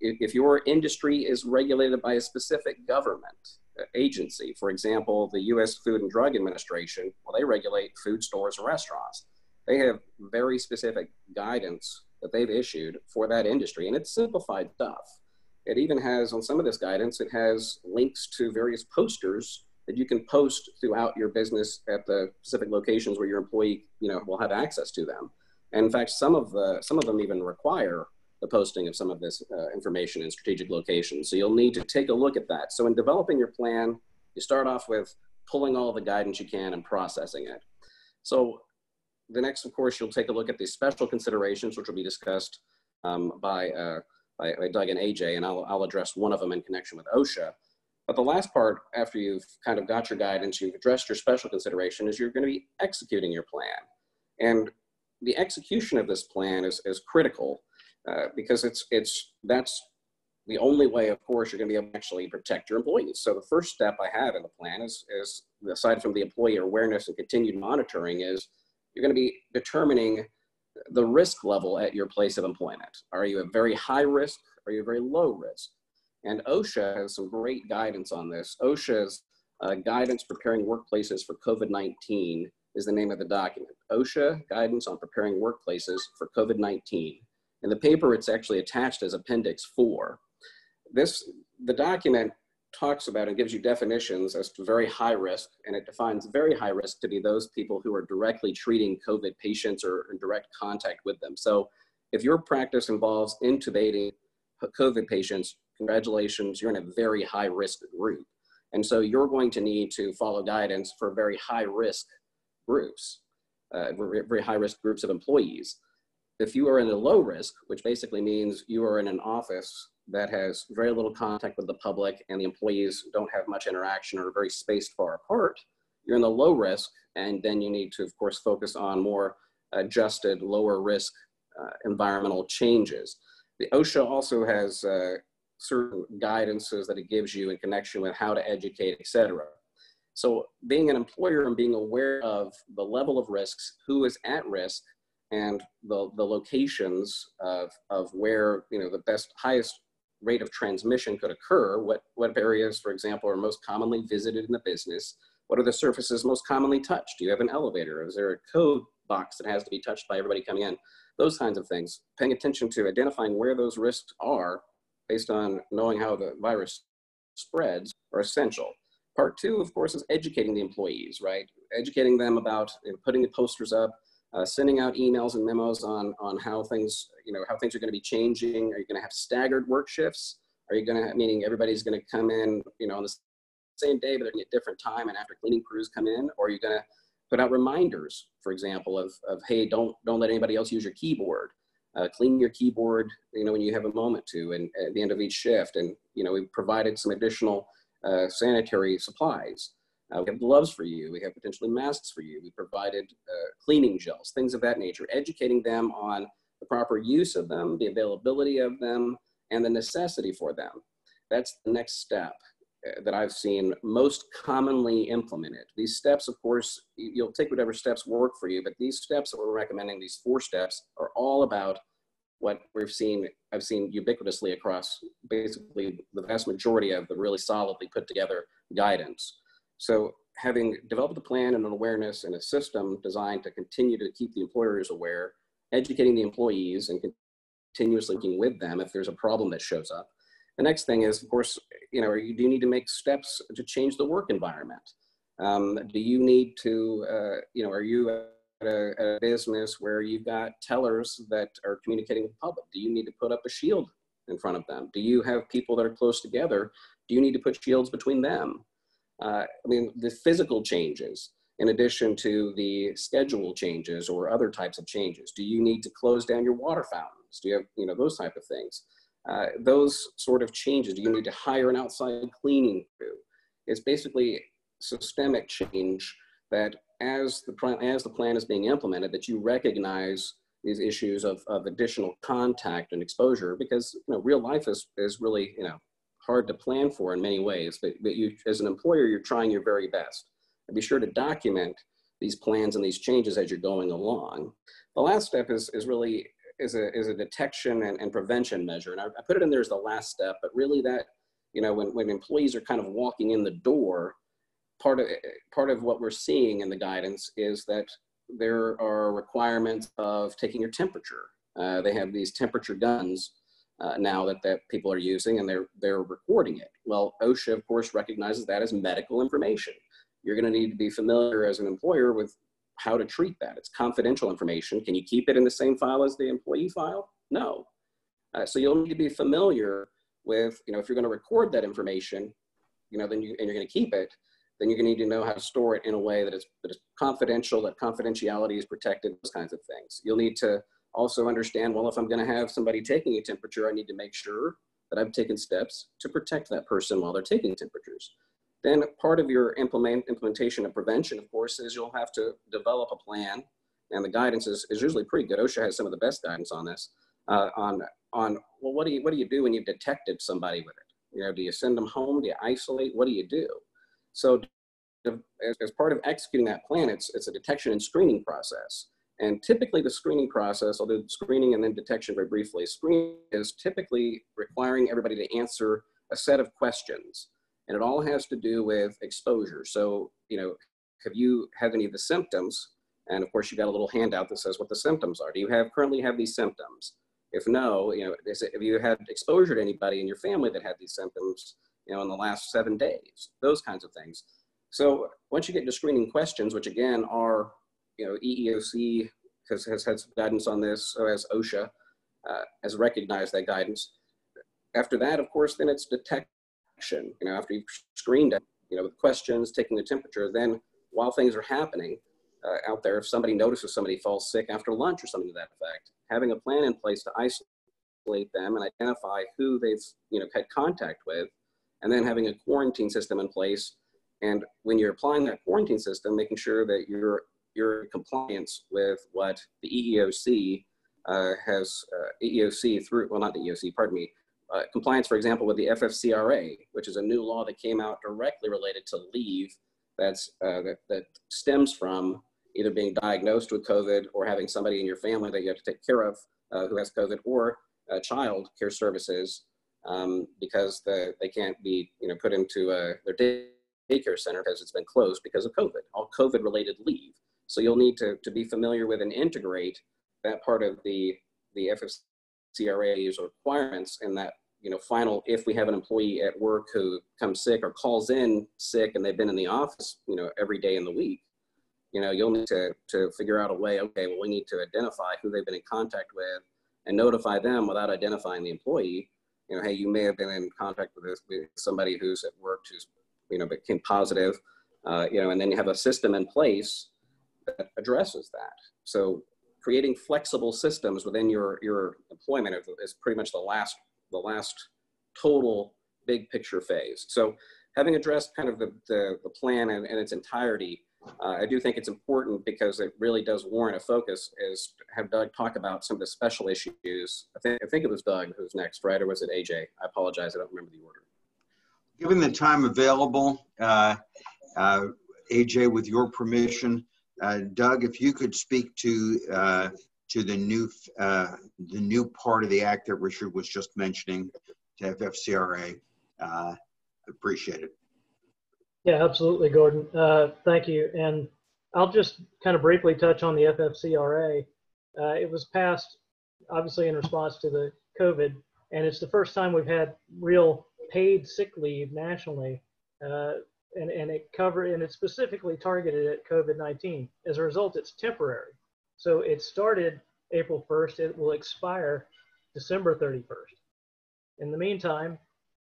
If your industry is regulated by a specific government agency, for example, the U.S. Food and Drug Administration, well, they regulate food stores and restaurants. They have very specific guidance that they've issued for that industry, and it's simplified stuff. It even has, on some of this guidance, it has links to various posters that you can post throughout your business at the specific locations where your employee, will have access to them. And in fact, some of them even require the posting of some of this information in strategic locations. So you'll need to take a look at that. So in developing your plan, you start off with pulling all the guidance you can and processing it. So the next, of course, you'll take a look at the special considerations, which will be discussed by Doug and AJ, and I'll address one of them in connection with OSHA. But the last part, after you've kind of got your guidance, you've addressed your special consideration, is you're going to be executing your plan. And the execution of this plan is critical because that's the only way, of course, you're going to be able to actually protect your employees. So the first step I have in the plan is aside from the employee awareness and continued monitoring, is you're going to be determining the risk level at your place of employment. Are you a very high risk? Are you a very low risk? And OSHA has some great guidance on this. OSHA's Guidance Preparing Workplaces for COVID-19 is the name of the document. OSHA Guidance on Preparing Workplaces for COVID-19. In the paper, it's actually attached as Appendix 4. The document talks about and gives you definitions as to very high risk, and it defines very high risk to be those people who are directly treating COVID patients or in direct contact with them. So if your practice involves intubating COVID patients, congratulations, you're in a very high risk group. And so you're going to need to follow guidance for very high risk groups, very high risk groups of employees. If you are in a low risk, which basically means you are in an office that has very little contact with the public and the employees don't have much interaction or are very spaced far apart, you're in the low risk, and then you need to, of course, focus on more adjusted, lower risk environmental changes. The OSHA also has certain guidances that it gives you in connection with how to educate, et cetera. So being an employer and being aware of the level of risks, who is at risk, and the locations of where the highest rate of transmission could occur, what areas, for example, are most commonly visited in the business, what are the surfaces most commonly touched? Do you have an elevator? Is there a code box that has to be touched by everybody coming in? Those kinds of things. Paying attention to identifying where those risks are based on knowing how the virus spreads are essential. Part two, of course, is educating the employees, right? Educating them about putting the posters up, sending out emails and memos on how things, how things are going to be changing. Are you going to have staggered work shifts? Are you going to, meaning everybody's going to come in, on the same day, but they're going to get different time and after cleaning crews come in? Or are you going to put out reminders, for example, of hey, don't let anybody else use your keyboard. Clean your keyboard, when you have a moment to, and at the end of each shift. And, we've provided some additional sanitary supplies. We have gloves for you. We have potentially masks for you. We provided cleaning gels, things of that nature, educating them on the proper use of them, the availability of them, and the necessity for them. That's the next step that I've seen most commonly implemented. These steps, of course, you'll take whatever steps work for you, but these steps that we're recommending, these 4 steps, are all about what I've seen ubiquitously across basically the vast majority of the really solidly put together guidance. So having developed a plan and an awareness and a system designed to continue to keep the employers aware, educating the employees and continuously working with them if there's a problem that shows up. The next thing is, of course, do you need to make steps to change the work environment? Do you need to, are you at a business where you've got tellers that are communicating with the public? Do you need to put up a shield in front of them? Do you have people that are close together? Do you need to put shields between them? The physical changes, in addition to the schedule changes or other types of changes. Do you need to close down your water fountains? Do you have, those type of things? Those sort of changes. Do you need to hire an outside cleaning crew? It's basically systemic change that as the plan is being implemented, that you recognize these issues of additional contact and exposure, because real life is really hard to plan for in many ways, but you, as an employer, you're trying your very best. And be sure to document these plans and these changes as you're going along. The last step is really a detection and prevention measure. And I put it in there as the last step, but really that, when employees are kind of walking in the door, part of what we're seeing in the guidance is that there are requirements of taking your temperature. They have these temperature guns now that people are using, and they're recording it. Well, OSHA, of course, recognizes that as medical information. You're going to need to be familiar as an employer with how to treat that. It's confidential information. Can you keep it in the same file as the employee file? No. So you'll need to be familiar with, if you're going to record that information, and you're going to keep it, then you're going to need to know how to store it in a way that is confidential, that confidentiality is protected, those kinds of things. You'll need to also understand, well, if I'm going to have somebody taking a temperature, I need to make sure that I've taken steps to protect that person while they're taking temperatures. Then part of your implementation of prevention, of course, is you'll have to develop a plan, and the guidance is usually pretty good. OSHA has some of the best guidance on this, well, what do you do when you've detected somebody with it? Do you send them home? Do you isolate? What do you do? So as part of executing that plan, it's a detection and screening process. And typically the screening process, I'll do screening and then detection very briefly. Screening is typically requiring everybody to answer a set of questions. And it all has to do with exposure. So, have you had any of the symptoms? And of course, you got a little handout that says what the symptoms are. Do you currently have these symptoms? If no, have you had exposure to anybody in your family that had these symptoms, in the last 7 days? Those kinds of things. So once you get to screening questions, which again are, EEOC has had some guidance on this, so has OSHA has recognized that guidance. After that, of course, then it's detection. After you've screened it, with questions, taking the temperature, then while things are happening out there, if somebody notices somebody falls sick after lunch or something to that effect, having a plan in place to isolate them and identify who they've, had contact with, and then having a quarantine system in place. And when you're applying that quarantine system, making sure that you're in compliance with what the EEOC has, EEOC through, well, not the EEOC, pardon me, compliance, for example, with the FFCRA, which is a new law that came out directly related to leave that stems from either being diagnosed with COVID or having somebody in your family that you have to take care of who has COVID, or child care services because they can't be put into their daycare center because it's been closed because of COVID, all COVID related leave. So you'll need to be familiar with and integrate that part of the FFCRA's requirements in that final, if we have an employee at work who comes sick or calls in sick and they've been in the office, every day in the week, you'll need to figure out a way, okay, well, we need to identify who they've been in contact with and notify them without identifying the employee. Hey, you may have been in contact with somebody who's at work who's, became positive, and then you have a system in place that addresses that. So creating flexible systems within your employment is pretty much the last total big picture phase. So having addressed kind of the plan in its entirety, I do think it's important because it really does warrant a focus, is have Doug talk about some of the special issues. I think it was Doug who's next, right? Or was it AJ? I apologize, I don't remember the order. Given the time available, AJ, with your permission, Doug, if you could speak to the new part of the act that Richard was just mentioning, to FFCRA, appreciate it. Yeah, absolutely, Gordon. Thank you. And I'll just kind of briefly touch on the FFCRA. It was passed, obviously, in response to the COVID, and it's the first time we've had real paid sick leave nationally, and it's specifically targeted at COVID-19. As a result, it's temporary. So it started April 1st. It will expire December 31st. In the meantime,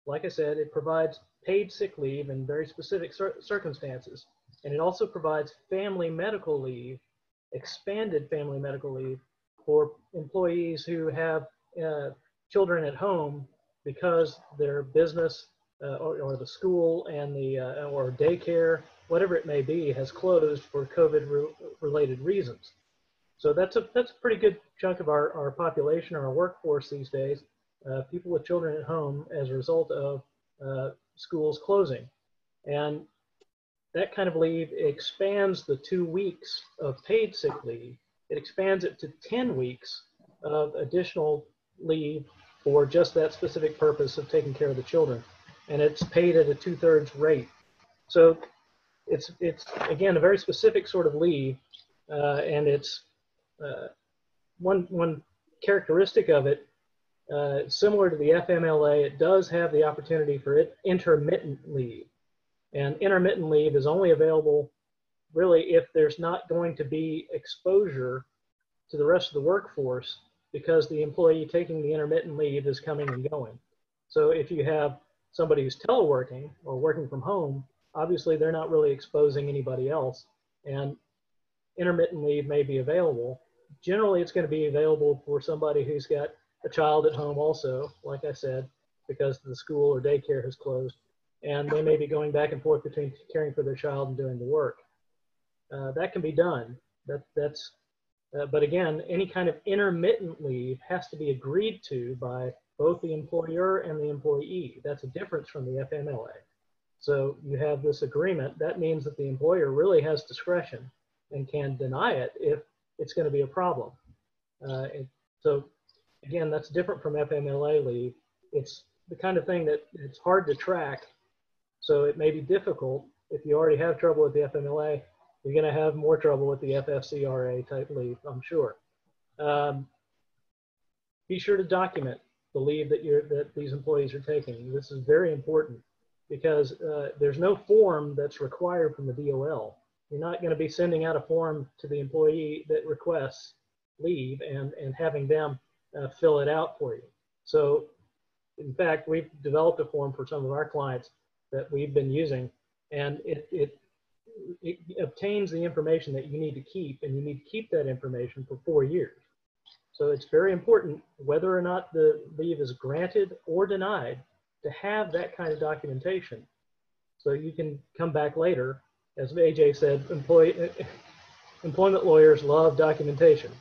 like I said, it provides paid sick leave in very specific circumstances. And it also provides family medical leave, expanded family medical leave, for employees who have children at home because their business or the school and or daycare, whatever it may be, has closed for COVID-related reasons. So that's a pretty good chunk of our population, or our workforce these days, people with children at home as a result of schools closing. And that kind of leave expands the 2 weeks of paid sick leave. It expands it to 10 weeks of additional leave for just that specific purpose of taking care of the children. And it's paid at a 2/3 rate. So it's again, a very specific sort of leave. And it's one characteristic of it, similar to the FMLA, it does have the opportunity for intermittent leave. And intermittent leave is only available really if there's not going to be exposure to the rest of the workforce, because the employee taking the intermittent leave is coming and going. So if you have somebody who's teleworking or working from home, obviously they're not really exposing anybody else, and intermittent leave may be available. Generally, it's going to be available for somebody who's got a child at home also, like I said, because the school or daycare has closed, and they may be going back and forth between caring for their child and doing the work. That can be done. But again, any kind of intermittent leave has to be agreed to by both the employer and the employee. That's a difference from the FMLA. So you have this agreement. That means that the employer really has discretion and can deny it if it's going to be a problem. So again, that's different from FMLA leave. It's the kind of thing that it's hard to track. So it may be difficult. If you already have trouble with the FMLA, you're going to have more trouble with the FFCRA type leave, I'm sure. Be sure to document the leave that these employees are taking. This is very important, because there's no form that's required from the DOL. You're not going to be sending out a form to the employee that requests leave and having them fill it out for you. So in fact, we've developed a form for some of our clients that we've been using, and it obtains the information that you need to keep, and you need to keep that information for 4 years. So it's very important, whether or not the leave is granted or denied, to have that kind of documentation. So you can come back later. As AJ said, employment lawyers love documentation.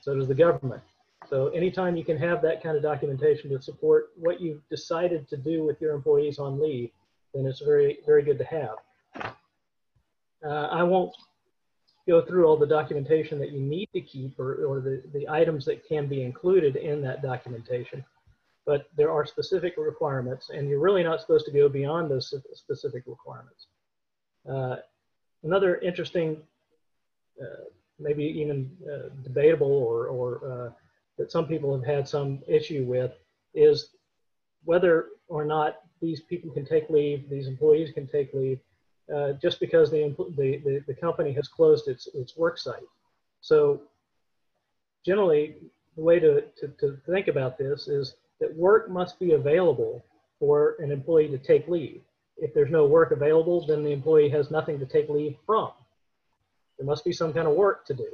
So does the government. So anytime you can have that kind of documentation to support what you've decided to do with your employees on leave, then it's very, very good to have. I won't go through all the documentation that you need to keep, or the items that can be included in that documentation, but there are specific requirements, and you're really not supposed to go beyond those specific requirements. Another interesting, maybe even debatable, or that some people have had some issue with, is whether or not these people can take leave, these employees can take leave, just because the company has closed its work site. So generally, the way to think about this is that work must be available for an employee to take leave. If there's no work available, then the employee has nothing to take leave from. There must be some kind of work to do.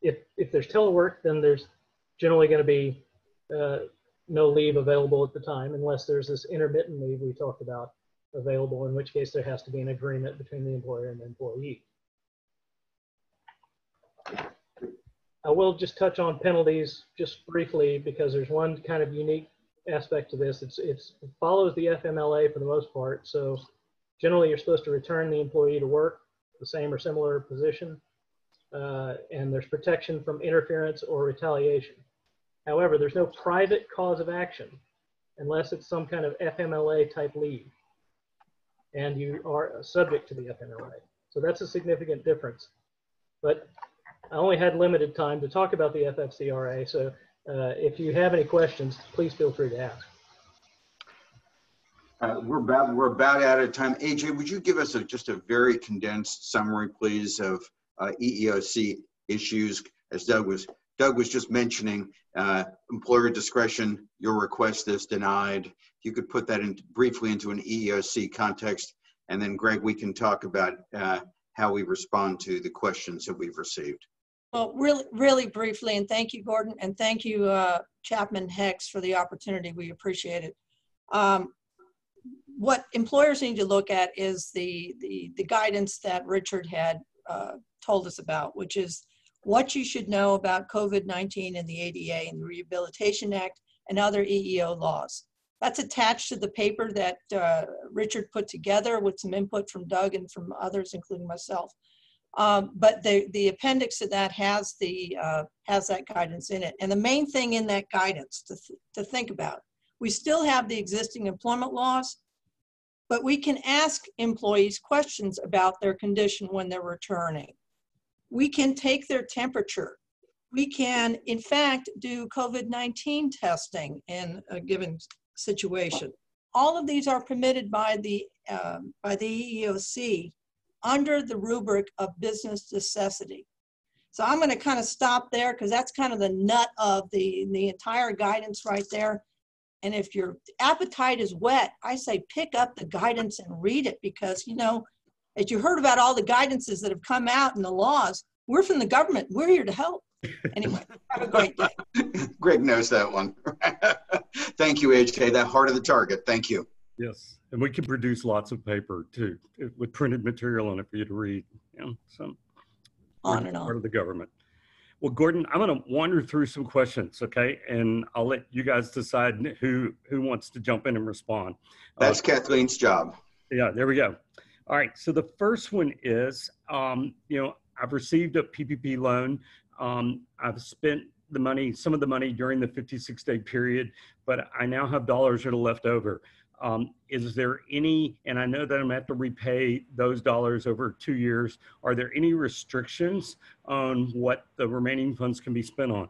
If there's telework, then there's generally going to be no leave available at the time, unless there's this intermittent leave we talked about available, in which case there has to be an agreement between the employer and the employee. I will just touch on penalties just briefly, because there's one kind of unique aspect to this. It follows the FMLA for the most part. So generally you're supposed to return the employee to work, the same or similar position, and there's protection from interference or retaliation. However, there's no private cause of action unless it's some kind of FMLA type leave, and you are subject to the FMLA. So that's a significant difference. But I only had limited time to talk about the FFCRA, so if you have any questions, please feel free to ask. We're about out of time. AJ, would you give us just a very condensed summary, please, of EEOC issues? As Doug was just mentioning, employer discretion, your request is denied. If you could put that briefly into an EEOC context, and then Greg, we can talk about how we respond to the questions that we've received. Well, really briefly, and thank you, Gordon, and thank you, Chapman Hext, for the opportunity. We appreciate it. What employers need to look at is the guidance that Richard had told us about, which is what you should know about COVID-19 and the ADA and the Rehabilitation Act and other EEO laws. That's attached to the paper that Richard put together with some input from Doug and from others, including myself. But the appendix to that has that guidance in it. And the main thing in that guidance to think about, we still have the existing employment laws, but we can ask employees questions about their condition when they're returning. We can take their temperature. We can, in fact, do COVID-19 testing in a given situation. All of these are permitted by the EEOC under the rubric of business necessity. So I'm going to kind of stop there, because that's kind of the nut of the entire guidance right there. And if your appetite is whet, I say pick up the guidance and read it, because, you know, as you heard about all the guidances that have come out and the laws, we're from the government. We're here to help. Anyway, have a great day. Greg knows that one. Thank you, AJ. That heart of the target. Thank you. Yes, and we can produce lots of paper too, with printed material on it for you to read. Yeah, so On and on. Part of the government. Well, Gordon, I'm going to wander through some questions, okay? And I'll let you guys decide who wants to jump in and respond. That's Kathleen's job. Yeah, there we go. All right, so the first one is, you know, I've received a PPP loan. I've spent the money, some of the money during the 56-day period, but I now have dollars that are left over. Is there any, and I know that I'm going to have to repay those dollars over 2 years, are there any restrictions on what the remaining funds can be spent on?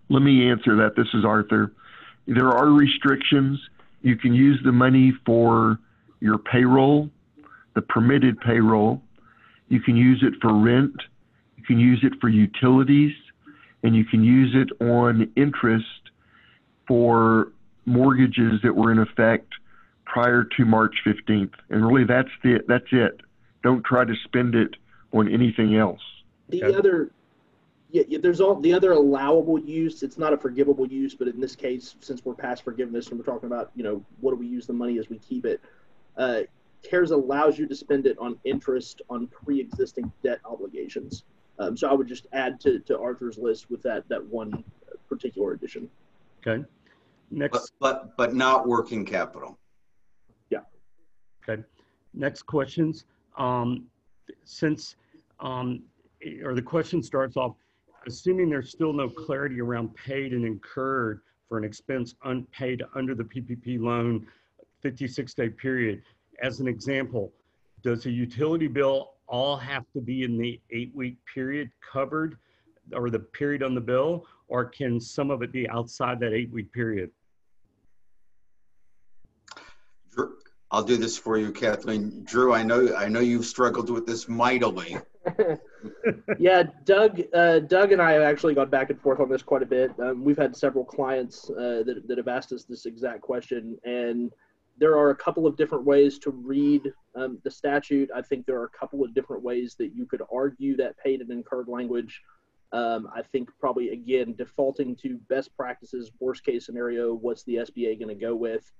Let me answer that. This is Arthur. There are restrictions. You can use the money for your payroll, the permitted payroll. You can use it for rent. You can use it for utilities, and you can use it on interest for mortgages that were in effect prior to March 15th. And really that's it. Don't try to spend it on anything else. The other, there's all the other allowable use. It's not a forgivable use, but in this case, since we're past forgiveness and we're talking about, you know, what do we use the money as we keep it? CARES allows you to spend it on interest on pre-existing debt obligations. So I would just add to Arthur's list with that one particular addition. Okay. Next. But not working capital. Yeah. Okay. Next questions. Since, or the question starts off, assuming there's still no clarity around paid and incurred for an expense unpaid under the PPP loan 56-day period. As an example, does a utility bill all have to be in the 8-week period covered, or the period on the bill, or can some of it be outside that 8-week period? Drew, I'll do this for you, Kathleen. Drew, I know you've struggled with this mightily. Yeah, Doug and I have actually gone back and forth on this quite a bit. We've had several clients that have asked us this exact question, and there are a couple of different ways to read the statute. I think there are a couple of different ways that you could argue that paid and incurred language. I think probably, again, defaulting to best practices, worst case scenario, what's the SBA going to go with?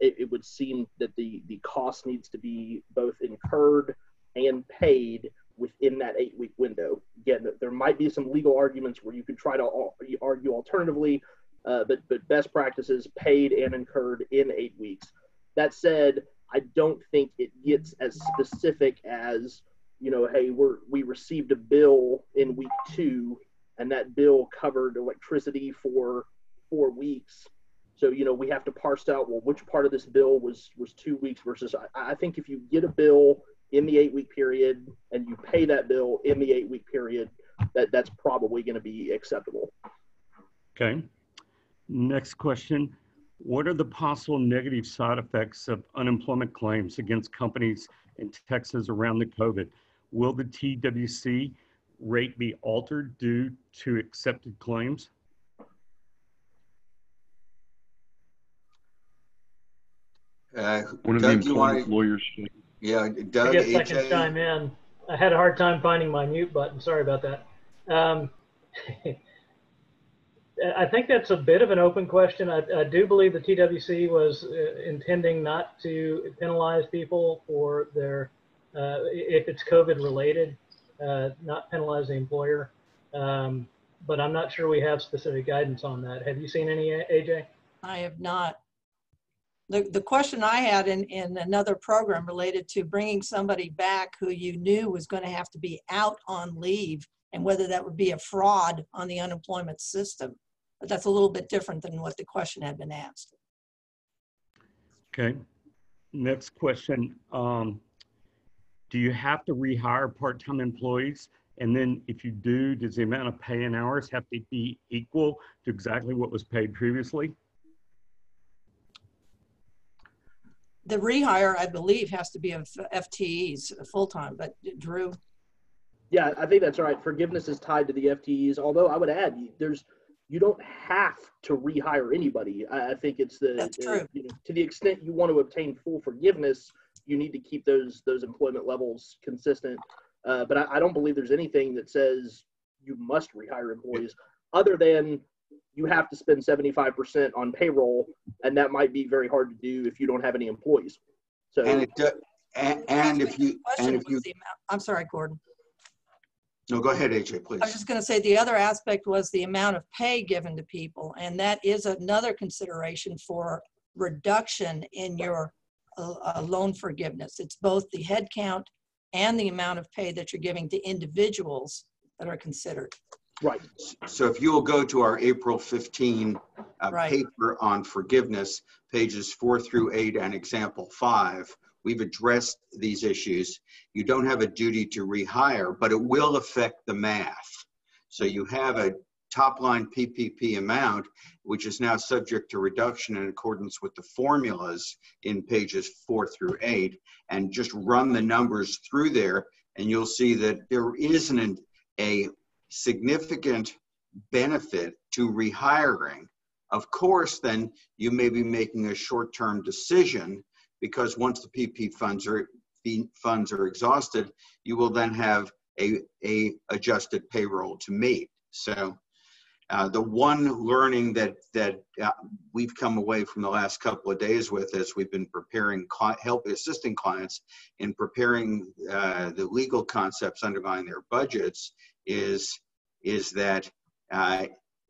It would seem that the cost needs to be both incurred and paid within that 8-week window. Again, there might be some legal arguments where you could try to argue alternatively, but best practices paid and incurred in 8 weeks. That said, I don't think it gets as specific as, hey, we received a bill in week 2 and that bill covered electricity for 4 weeks. So, we have to parse out, well, which part of this bill was 2 weeks versus, I think if you get a bill in the 8-week period and you pay that bill in the 8-week period, that's probably going to be acceptable. Okay. Next question. What are the possible negative side effects of unemployment claims against companies in Texas around the COVID? Will the TWC rate be altered due to accepted claims? One of Doug, the employment lawyers. Yeah, Doug, I guess AJ. I can chime in. I had a hard time finding my mute button. Sorry about that. I think that's a bit of an open question. I do believe the TWC was intending not to penalize people for their, if it's COVID related, not penalize the employer. But I'm not sure we have specific guidance on that. Have you seen any, AJ? I have not. The question I had in another program related to bringing somebody back who you knew was going to have to be out on leave and whether that would be a fraud on the unemployment system. But that's a little bit different than what the question had been asked. Okay. Next question. Do you have to rehire part-time employees? And then if you do, does the amount of pay and hours have to be equal to exactly what was paid previously? The rehire, I believe, has to be of FTEs full-time, but Drew? Yeah, I think that's right. Forgiveness is tied to the FTEs, although I would add, you don't have to rehire anybody. I think it's That's true. To the extent you want to obtain full forgiveness, you need to keep those employment levels consistent. But I don't believe there's anything that says you must rehire employees other than you have to spend 75% on payroll, and that might be very hard to do if you don't have any employees. So if you I'm sorry, Gordon. No, go ahead, AJ, please. I was just going to say the other aspect was the amount of pay given to people, and that is another consideration for reduction in your loan forgiveness. It's both the head count and the amount of pay that you're giving to individuals that are considered. Right. So if you will go to our April 15 Right. paper on forgiveness, pages 4 through 8 and example 5, we've addressed these issues. You don't have a duty to rehire, but it will affect the math. So you have a top line PPP amount, which is now subject to reduction in accordance with the formulas in pages 4 through 8, and just run the numbers through there, and you'll see that there isn't a significant benefit to rehiring. Of course, then you may be making a short-term decision, because once the PP funds are exhausted, you will then have a adjusted payroll to meet. So the one learning that we've come away from the last couple of days with, as we've been preparing, assisting clients in preparing the legal concepts underlying their budgets, is that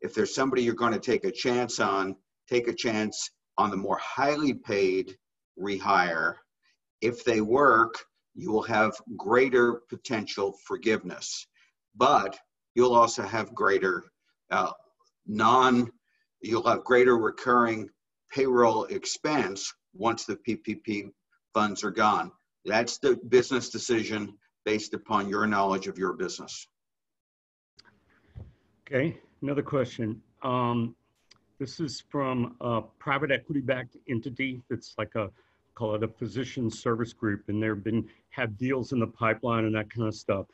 if there's somebody you're going to take a chance on the more highly paid rehire. If they work, you will have greater potential forgiveness, but you'll also have greater you'll have greater recurring payroll expense once the PPP funds are gone. That's the business decision based upon your knowledge of your business. Okay, Another question. This is from a private equity-backed entity that's like call it a physician service group, and have deals in the pipeline and that kind of stuff.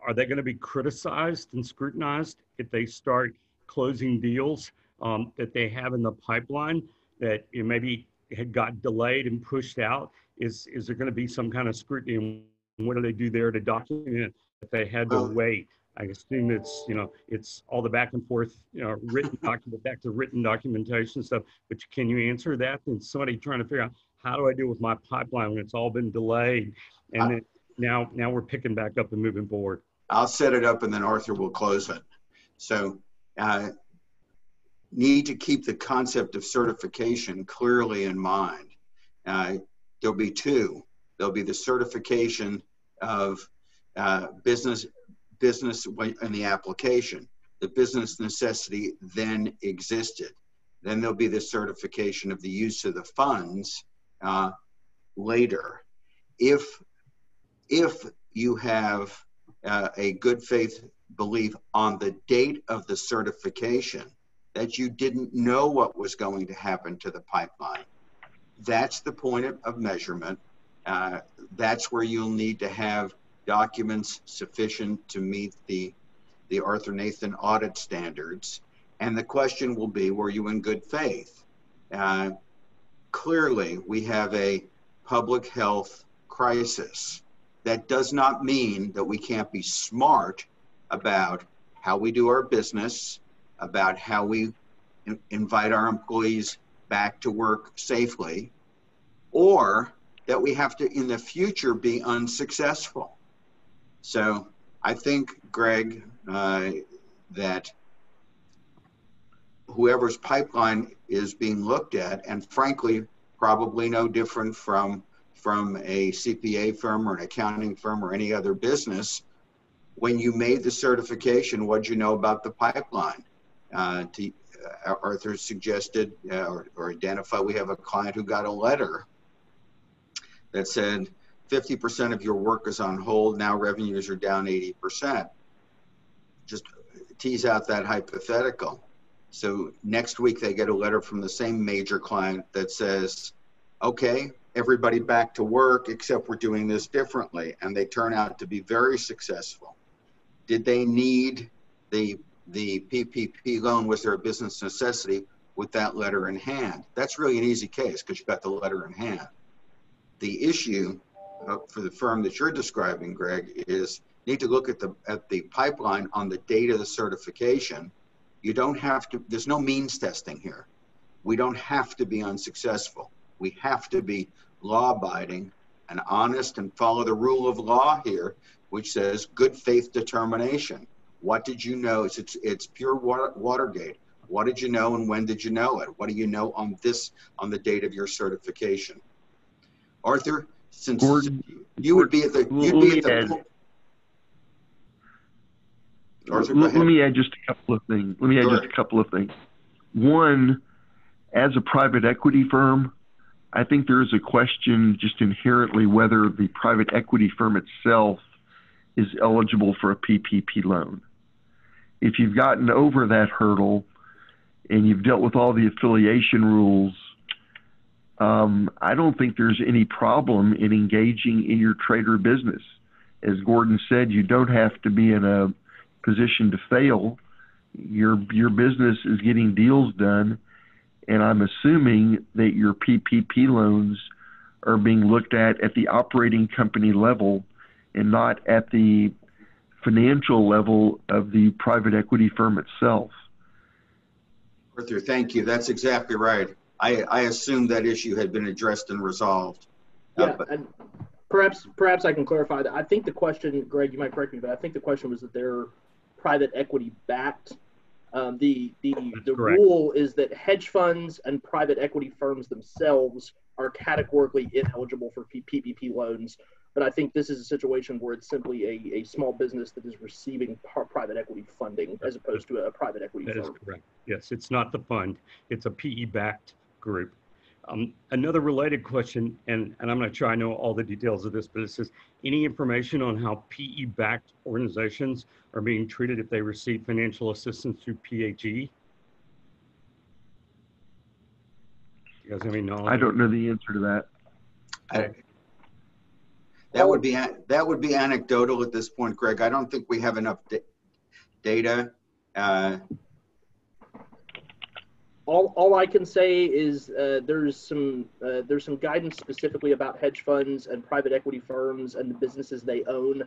Are they going to be criticized and scrutinized if they start closing deals that they have in the pipeline that maybe had got delayed and pushed out? Is there going to be some kind of scrutiny, and what do they do there to document that they had to wait? I assume it's all the back and forth, written document, back to written documentation stuff. But can you answer that? And somebody trying to figure out, how do I deal with my pipeline when it's all been delayed, and then now we're picking back up and moving forward? I'll set it up, and then Arthur will close it. So, need to keep the concept of certification clearly in mind. There'll be two. There'll be the certification of business in the application. The business necessity then existed. Then there'll be the certification of the use of the funds later. If you have a good faith belief on the date of the certification that you didn't know what was going to happen to the pipeline, that's the point of measurement. That's where you'll need to have documents sufficient to meet the Arthur Nathan audit standards. And the question will be, were you in good faith? Clearly, we have a public health crisis. That does not mean that we can't be smart about how we do our business, about how we invite our employees back to work safely, or that we have to, in the future, be unsuccessful. So I think, Greg, that whoever's pipeline is being looked at, and frankly, probably no different from a CPA firm or an accounting firm or any other business, when you made the certification, what'd you know about the pipeline? Arthur suggested or identified, we have a client who got a letter that said 50% of your work is on hold, now revenues are down 80%. Just tease out that hypothetical. So next week they get a letter from the same major client that says, okay, everybody back to work, except we're doing this differently. And they turn out to be very successful. Did they need the PPP loan? Was there a business necessity with that letter in hand? That's really an easy case because you got the letter in hand. The issue for the firm that you're describing, Greg, is need to look at the pipeline on the date of the certification. You don't have to, there's no means testing here. We don't have to be unsuccessful. We have to be law-abiding and honest and follow the rule of law here, which says good faith determination. What did you know? It's pure Watergate. What did you know and when did you know it? What do you know on the date of your certification? Arthur, since Gordon, you would be at the, Arthur, let me add just a couple of things. One, as a private equity firm, I think there is a question just inherently whether the private equity firm itself is eligible for a PPP loan. If you've gotten over that hurdle and you've dealt with all the affiliation rules, I don't think there's any problem in engaging in your trader business. As Gordon said, you don't have to be in a position to fail. Your business is getting deals done, and I'm assuming that your PPP loans are being looked at the operating company level and not at the financial level of the private equity firm itself. Arthur, thank you. That's exactly right. I assumed that issue had been addressed and resolved. Yeah, and perhaps I can clarify that. I think the question, Greg, you might correct me, but I think the question was that they're private equity backed. The rule is that hedge funds and private equity firms themselves are categorically ineligible for PPP loans. But I think this is a situation where it's simply a small business that is receiving private equity funding as opposed to a private equity firm. That is correct. Yes, it's not the fund. It's a PE-backed group. Another related question, and I'm not sure I know all the details of this, but it says, any information on how PE-backed organizations are being treated if they receive financial assistance through PHE? You guys have any knowledge? I don't know the answer to that. That would be anecdotal at this point, Greg. I don't think we have enough data. All I can say is there's some guidance specifically about hedge funds and private equity firms and the businesses they own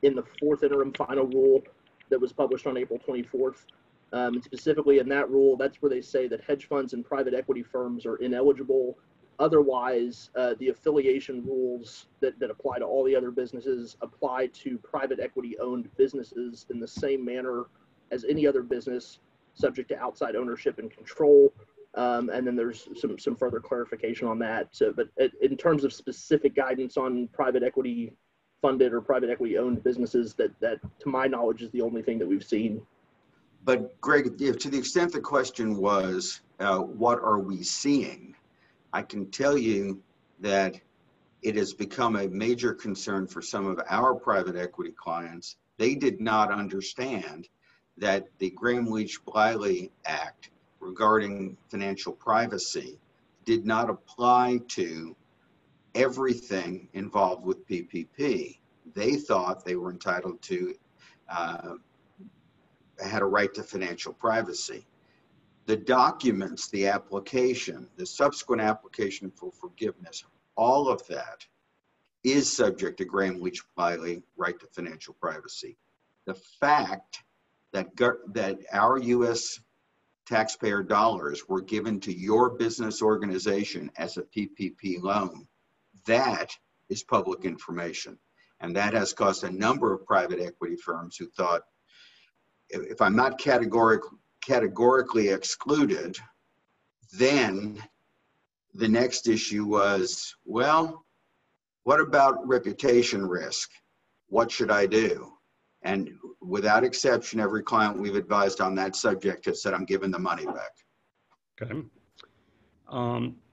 in the fourth interim final rule that was published on April 24th. And specifically in that rule, that's where they say that hedge funds and private equity firms are ineligible. Otherwise, the affiliation rules that apply to all the other businesses apply to private equity owned businesses in the same manner as any other business, subject to outside ownership and control. And then there's some further clarification on that. So, but in terms of specific guidance on private equity funded or private equity owned businesses, that to my knowledge is the only thing that we've seen. But Greg, to the extent the question was, what are we seeing? I can tell you that it has become a major concern for some of our private equity clients. They did not understand that the Gramm-Leach-Bliley Act regarding financial privacy did not apply to everything involved with PPP. They thought they were entitled to, had a right to financial privacy. The documents, the application, the subsequent application for forgiveness, all of that is subject to Gramm-Leach-Bliley right to financial privacy. The fact that our U.S. taxpayer dollars were given to your business organization as a PPP loan, that is public information. And that has caused a number of private equity firms who thought, if I'm not categorically excluded, then the next issue was, well, what about reputation risk? What should I do? And without exception, every client we've advised on that subject has said, I'm giving the money back. Okay.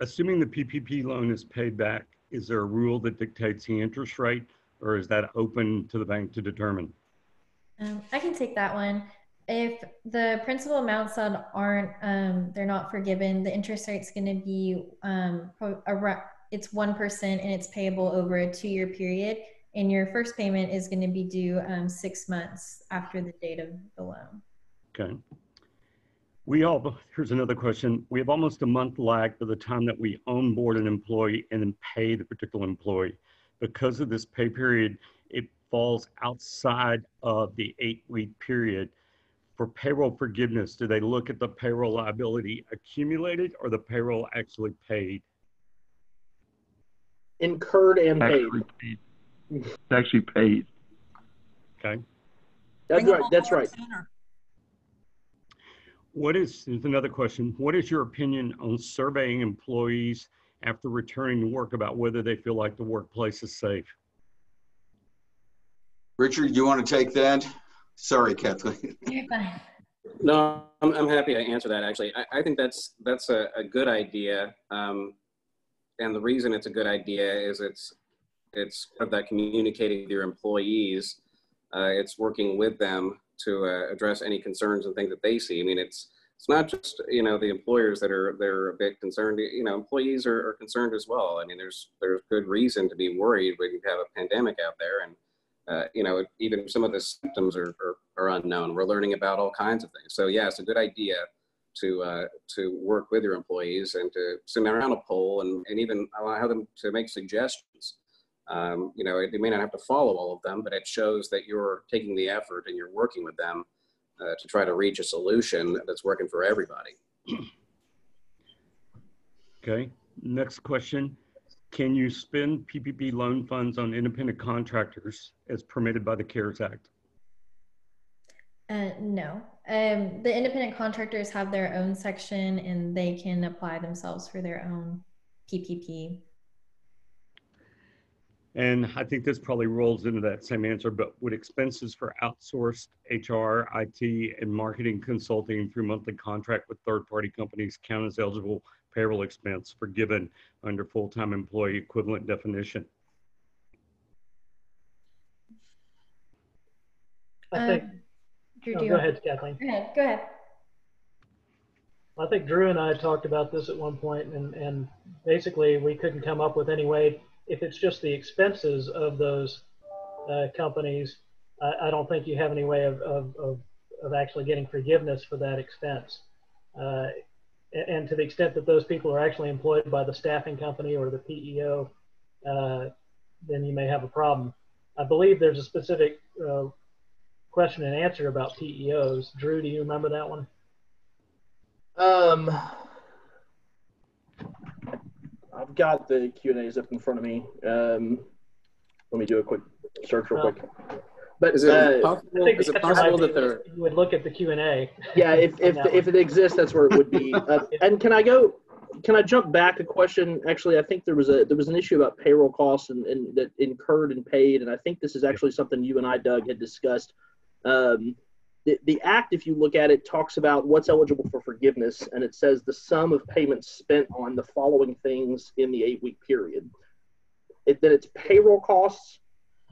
Assuming the PPP loan is paid back, is there a rule that dictates the interest rate, or is that open to the bank to determine? I can take that one. If the principal amounts that aren't, they're not forgiven, the interest rate's going to be, it's 1% and it's payable over a 2-year period. And your first payment is going to be due 6 months after the date of the loan. Okay. Here's another question. We have almost a month lag for the time that we onboard an employee and then pay the particular employee. Because of this pay period, it falls outside of the 8-week period. For payroll forgiveness, do they look at the payroll liability accumulated or the payroll actually paid? Incurred and paid. It's actually paid. Okay. That's right. That's right. Here's another question. What is your opinion on surveying employees after returning to work about whether they feel like the workplace is safe? Richard, do you want to take that? Sorry, Kathleen. You're fine. No, I'm happy to answer that, actually. I think that's a good idea. And the reason it's a good idea is it's part of that communicating with your employees. It's working with them to address any concerns and things that they see. I mean, it's not just, the employers they're a bit concerned. Employees are concerned as well. I mean, there's good reason to be worried when you have a pandemic out there, and even some of the symptoms are unknown. We're learning about all kinds of things. So yeah, it's a good idea to work with your employees and to send around a poll and even allow them to make suggestions. They may not have to follow all of them, but it shows that you're taking the effort and you're working with them to try to reach a solution that's working for everybody. Okay, next question. Can you spend PPP loan funds on independent contractors as permitted by the CARES Act? No. The independent contractors have their own section and they can apply themselves for their own PPP. And I think this probably rolls into that same answer, but would expenses for outsourced HR, IT, and marketing consulting through monthly contract with third-party companies count as eligible payroll expense forgiven under full-time employee equivalent definition? I think, Drew, go ahead, Kathleen. Go ahead. I think Drew and I talked about this at one point, and basically we couldn't come up with any way. If it's just the expenses of those companies, I don't think you have any way of actually getting forgiveness for that expense. And to the extent that those people are actually employed by the staffing company or the PEO, then you may have a problem. I believe there's a specific question and answer about PEOs. Drew, do you remember that one? I've got the Q&As up in front of me. Let me do a quick search real quick. But Is it possible that they're... You would look at the Q&A. Yeah, if it exists, that's where it would be. And can I jump back a question? Actually, I think there was an issue about payroll costs and that incurred and paid, and I think this is actually something you and I, Doug, had discussed. The Act, if you look at it, talks about what's eligible for forgiveness, and it says the sum of payments spent on the following things in the 8-week period. Then it's payroll costs,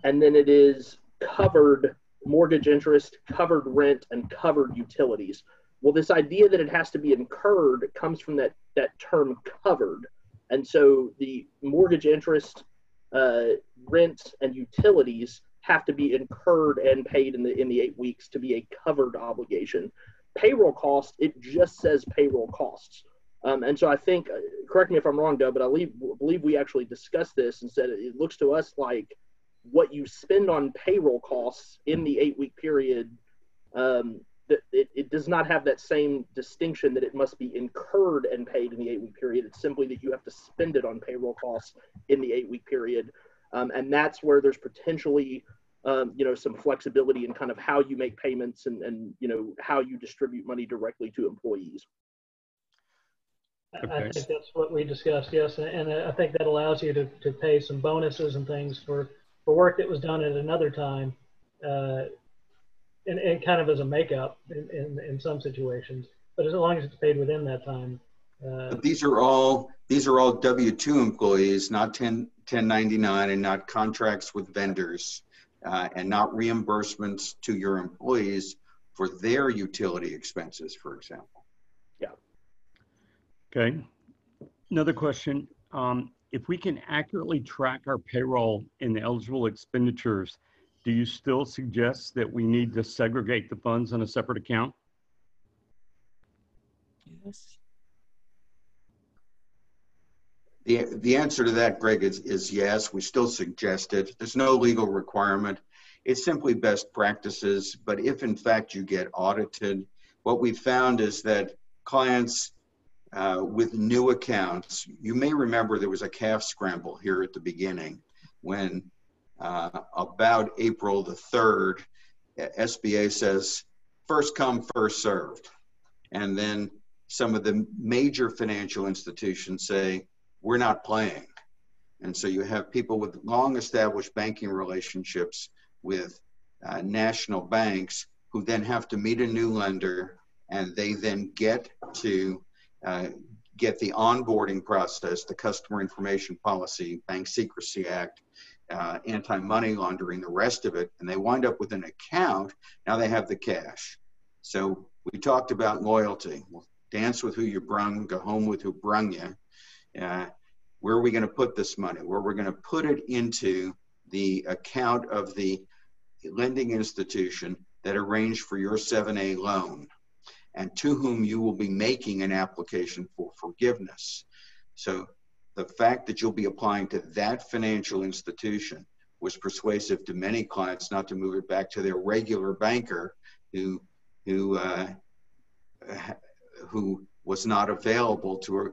and then it is covered mortgage interest, covered rent, and covered utilities. Well, this idea that it has to be incurred comes from that term covered. And so the mortgage interest, rent, and utilities have to be incurred and paid in the 8 weeks to be a covered obligation. Payroll costs, it just says payroll costs. And so I think, correct me if I'm wrong, Doug, but I believe we actually discussed this and said it looks to us like what you spend on payroll costs in the 8-week period, it does not have that same distinction that it must be incurred and paid in the 8-week period. It's simply that you have to spend it on payroll costs in the 8-week period. And that's where there's potentially, some flexibility in kind of how you make payments and how you distribute money directly to employees. Okay. I think that's what we discussed, yes. And I think that allows you to pay some bonuses and things for work that was done at another time, and kind of as a makeup in some situations. But as long as it's paid within that time. But these are all W-2 employees, not 1099, and not contracts with vendors, and not reimbursements to your employees for their utility expenses, for example. Yeah. Okay. Another question. If we can accurately track our payroll and the eligible expenditures, do you still suggest that we need to segregate the funds in a separate account? Yes. The answer to that, Greg, is yes. We still suggest it. There's no legal requirement. It's simply best practices. But if, in fact, you get audited, what we found is that clients with new accounts, you may remember there was a calf scramble here at the beginning when about April the 3rd, SBA says, first come, first served. And then some of the major financial institutions say, we're not playing. And so you have people with long established banking relationships with national banks who then have to meet a new lender, and they then get to get the onboarding process, the Customer Information Policy, Bank Secrecy Act, anti-money laundering, the rest of it, and they wind up with an account. Now they have the cash. So we talked about loyalty. Well, dance with who you brung, go home with who brung you. Where are we going to put this money? Where we're going to put it into the account of the lending institution that arranged for your 7A loan, and to whom you will be making an application for forgiveness. So the fact that you'll be applying to that financial institution was persuasive to many clients not to move it back to their regular banker who was not available to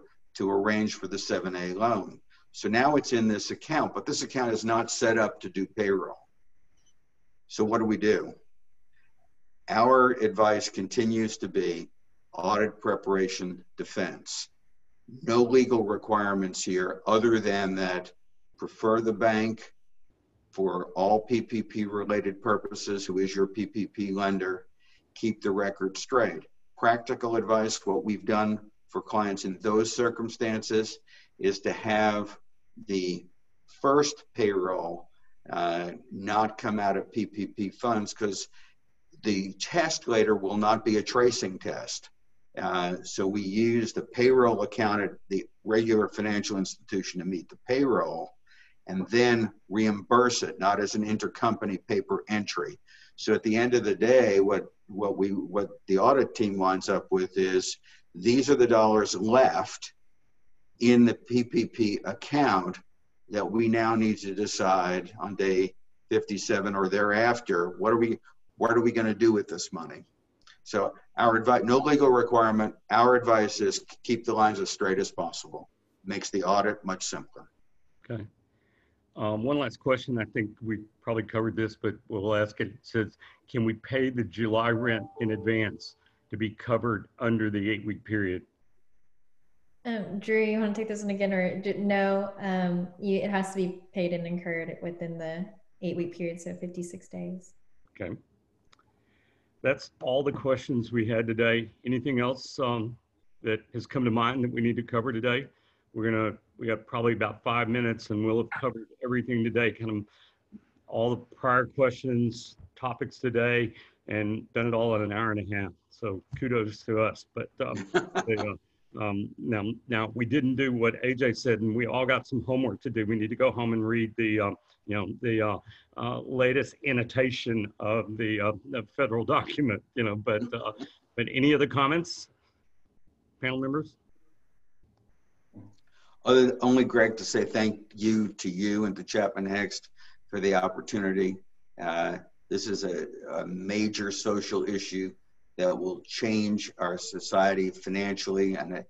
arrange for the 7A loan. So now it's in this account, but this account is not set up to do payroll. So what do? Our advice continues to be audit, preparation, defense. No legal requirements here other than that prefer the bank for all PPP related purposes, who is your PPP lender, keep the record straight. Practical advice, what we've done for clients in those circumstances is to have the first payroll not come out of PPP funds, because the test later will not be a tracing test. So we use the payroll account at the regular financial institution to meet the payroll, and then reimburse it, not as an intercompany paper entry. So at the end of the day, what the audit team winds up with is, these are the dollars left in the PPP account that we now need to decide on day 57 or thereafter, what are we going to do with this money? So our advice, no legal requirement, our advice is keep the lines as straight as possible. Makes the audit much simpler. Okay. One last question. I think we probably covered this, but we'll ask it. It says, can we pay the July rent in advance to be covered under the 8-week period? Drew, you want to take this one again, or no? It has to be paid and incurred within the 8-week period, so 56 days. Okay. That's all the questions we had today. Anything else that has come to mind that we need to cover today? We have probably about 5 minutes, and we'll have covered everything today, kind of all the prior questions, topics today, and done it all in an hour and a half. So kudos to us. But now we didn't do what AJ said, and we all got some homework to do. We need to go home and read the latest annotation of the federal document. But any other comments, panel members? Only, Greg, to say thank you to you and to Chapman Hext for the opportunity. This is a major social issue that will change our society financially, and it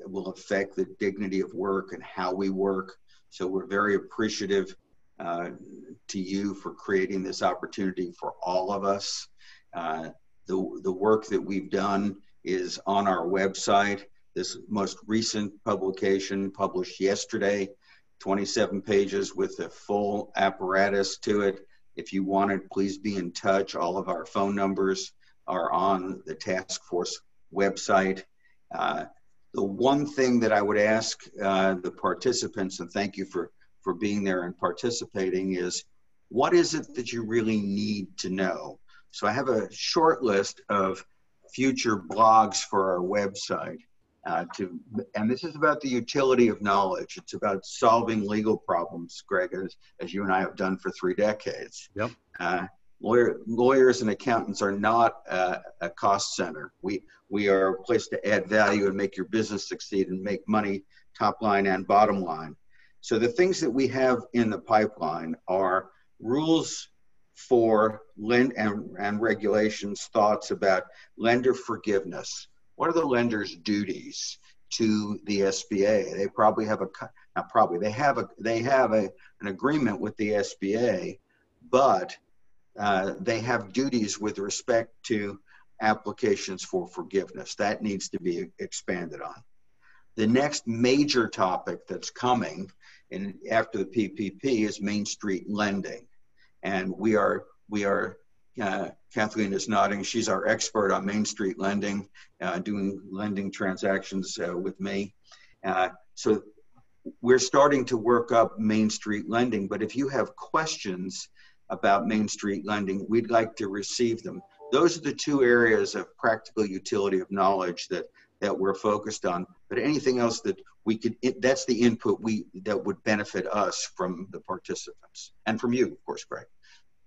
will affect the dignity of work and how we work. So we're very appreciative to you for creating this opportunity for all of us. The work that we've done is on our website. This most recent publication, published yesterday, 27 pages with the full apparatus to it. If you want it, please be in touch. All of our phone numbers are on the task force website. The one thing that I would ask the participants, and thank you for being there and participating, is what is it that you really need to know? So I have a short list of future blogs for our website. And this is about the utility of knowledge. It's about solving legal problems, Greg, as you and I have done for 3 decades. Yep. Lawyers and accountants are not a cost center. We are a place to add value and make your business succeed and make money, top line and bottom line. So the things that we have in the pipeline are rules for lend and regulations, thoughts about lender forgiveness. What are the lender's duties to the SBA? They probably have they have an agreement with the SBA, but they have duties with respect to applications for forgiveness. That needs to be expanded on. The next major topic that's coming after the PPP is Main Street lending, and we are. Kathleen is nodding. She's our expert on Main Street lending, doing lending transactions with me. So we're starting to work up Main Street lending, but if you have questions about Main Street lending, we'd like to receive them. Those are the 2 areas of practical utility of knowledge that we're focused on. But anything else that we could, that's the input that would benefit us from the participants and from you, of course, Greg.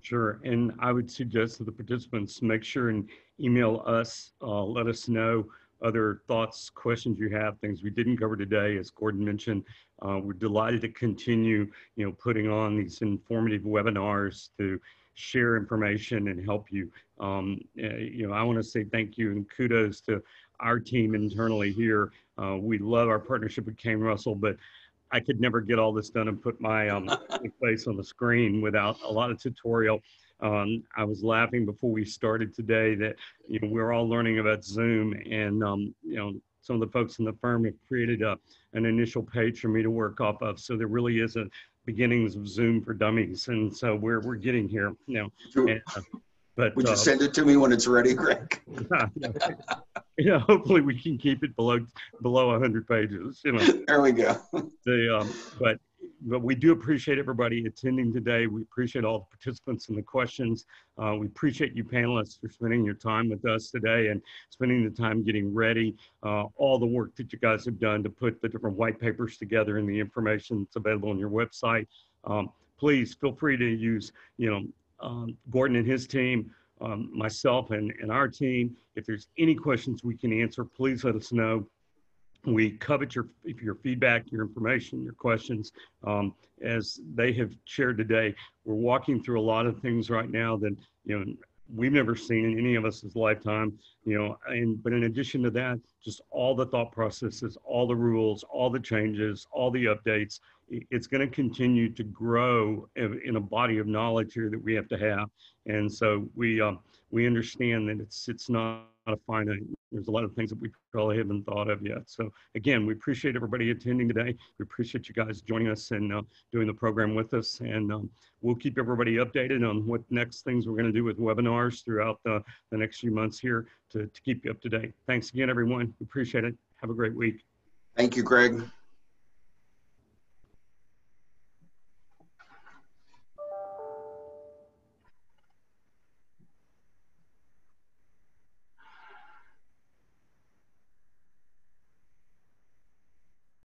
Sure, and I would suggest to the participants, make sure and email us, let us know other thoughts, questions you have, things we didn't cover today. As Gordon mentioned, we're delighted to continue, putting on these informative webinars to share information and help you. I want to say thank you and kudos to our team internally here. We love our partnership with Kane Russell, but I could never get all this done and put my face on the screen without a lot of tutorial. I was laughing before we started today that we're all learning about Zoom, and some of the folks in the firm have created an initial page for me to work off of. So there really is beginnings of Zoom for Dummies, and so we're getting here now. And, Would you send it to me when it's ready, Greg? Yeah, hopefully we can keep it below 100 pages. There we go. But we do appreciate everybody attending today. We appreciate all the participants and the questions. We appreciate you panelists for spending your time with us today and spending the time getting ready. All the work that you guys have done to put the different white papers together and the information that's available on your website. Please feel free to use, Gordon and his team, myself and our team. If there's any questions we can answer, please let us know. We covet your feedback, your information, your questions. As they have shared today, we're walking through a lot of things right now that we've never seen in any of us' lifetime. But in addition to that, just all the thought processes, all the rules, all the changes, all the updates. It's going to continue to grow in a body of knowledge here that we have to have. And so we understand that it's not a finite. There's a lot of things that we probably haven't thought of yet. So again, we appreciate everybody attending today. We appreciate you guys joining us and doing the program with us. And we'll keep everybody updated on what next things we're going to do with webinars throughout the next few months here to keep you up to date. Thanks again, everyone. We appreciate it. Have a great week. Thank you, Greg.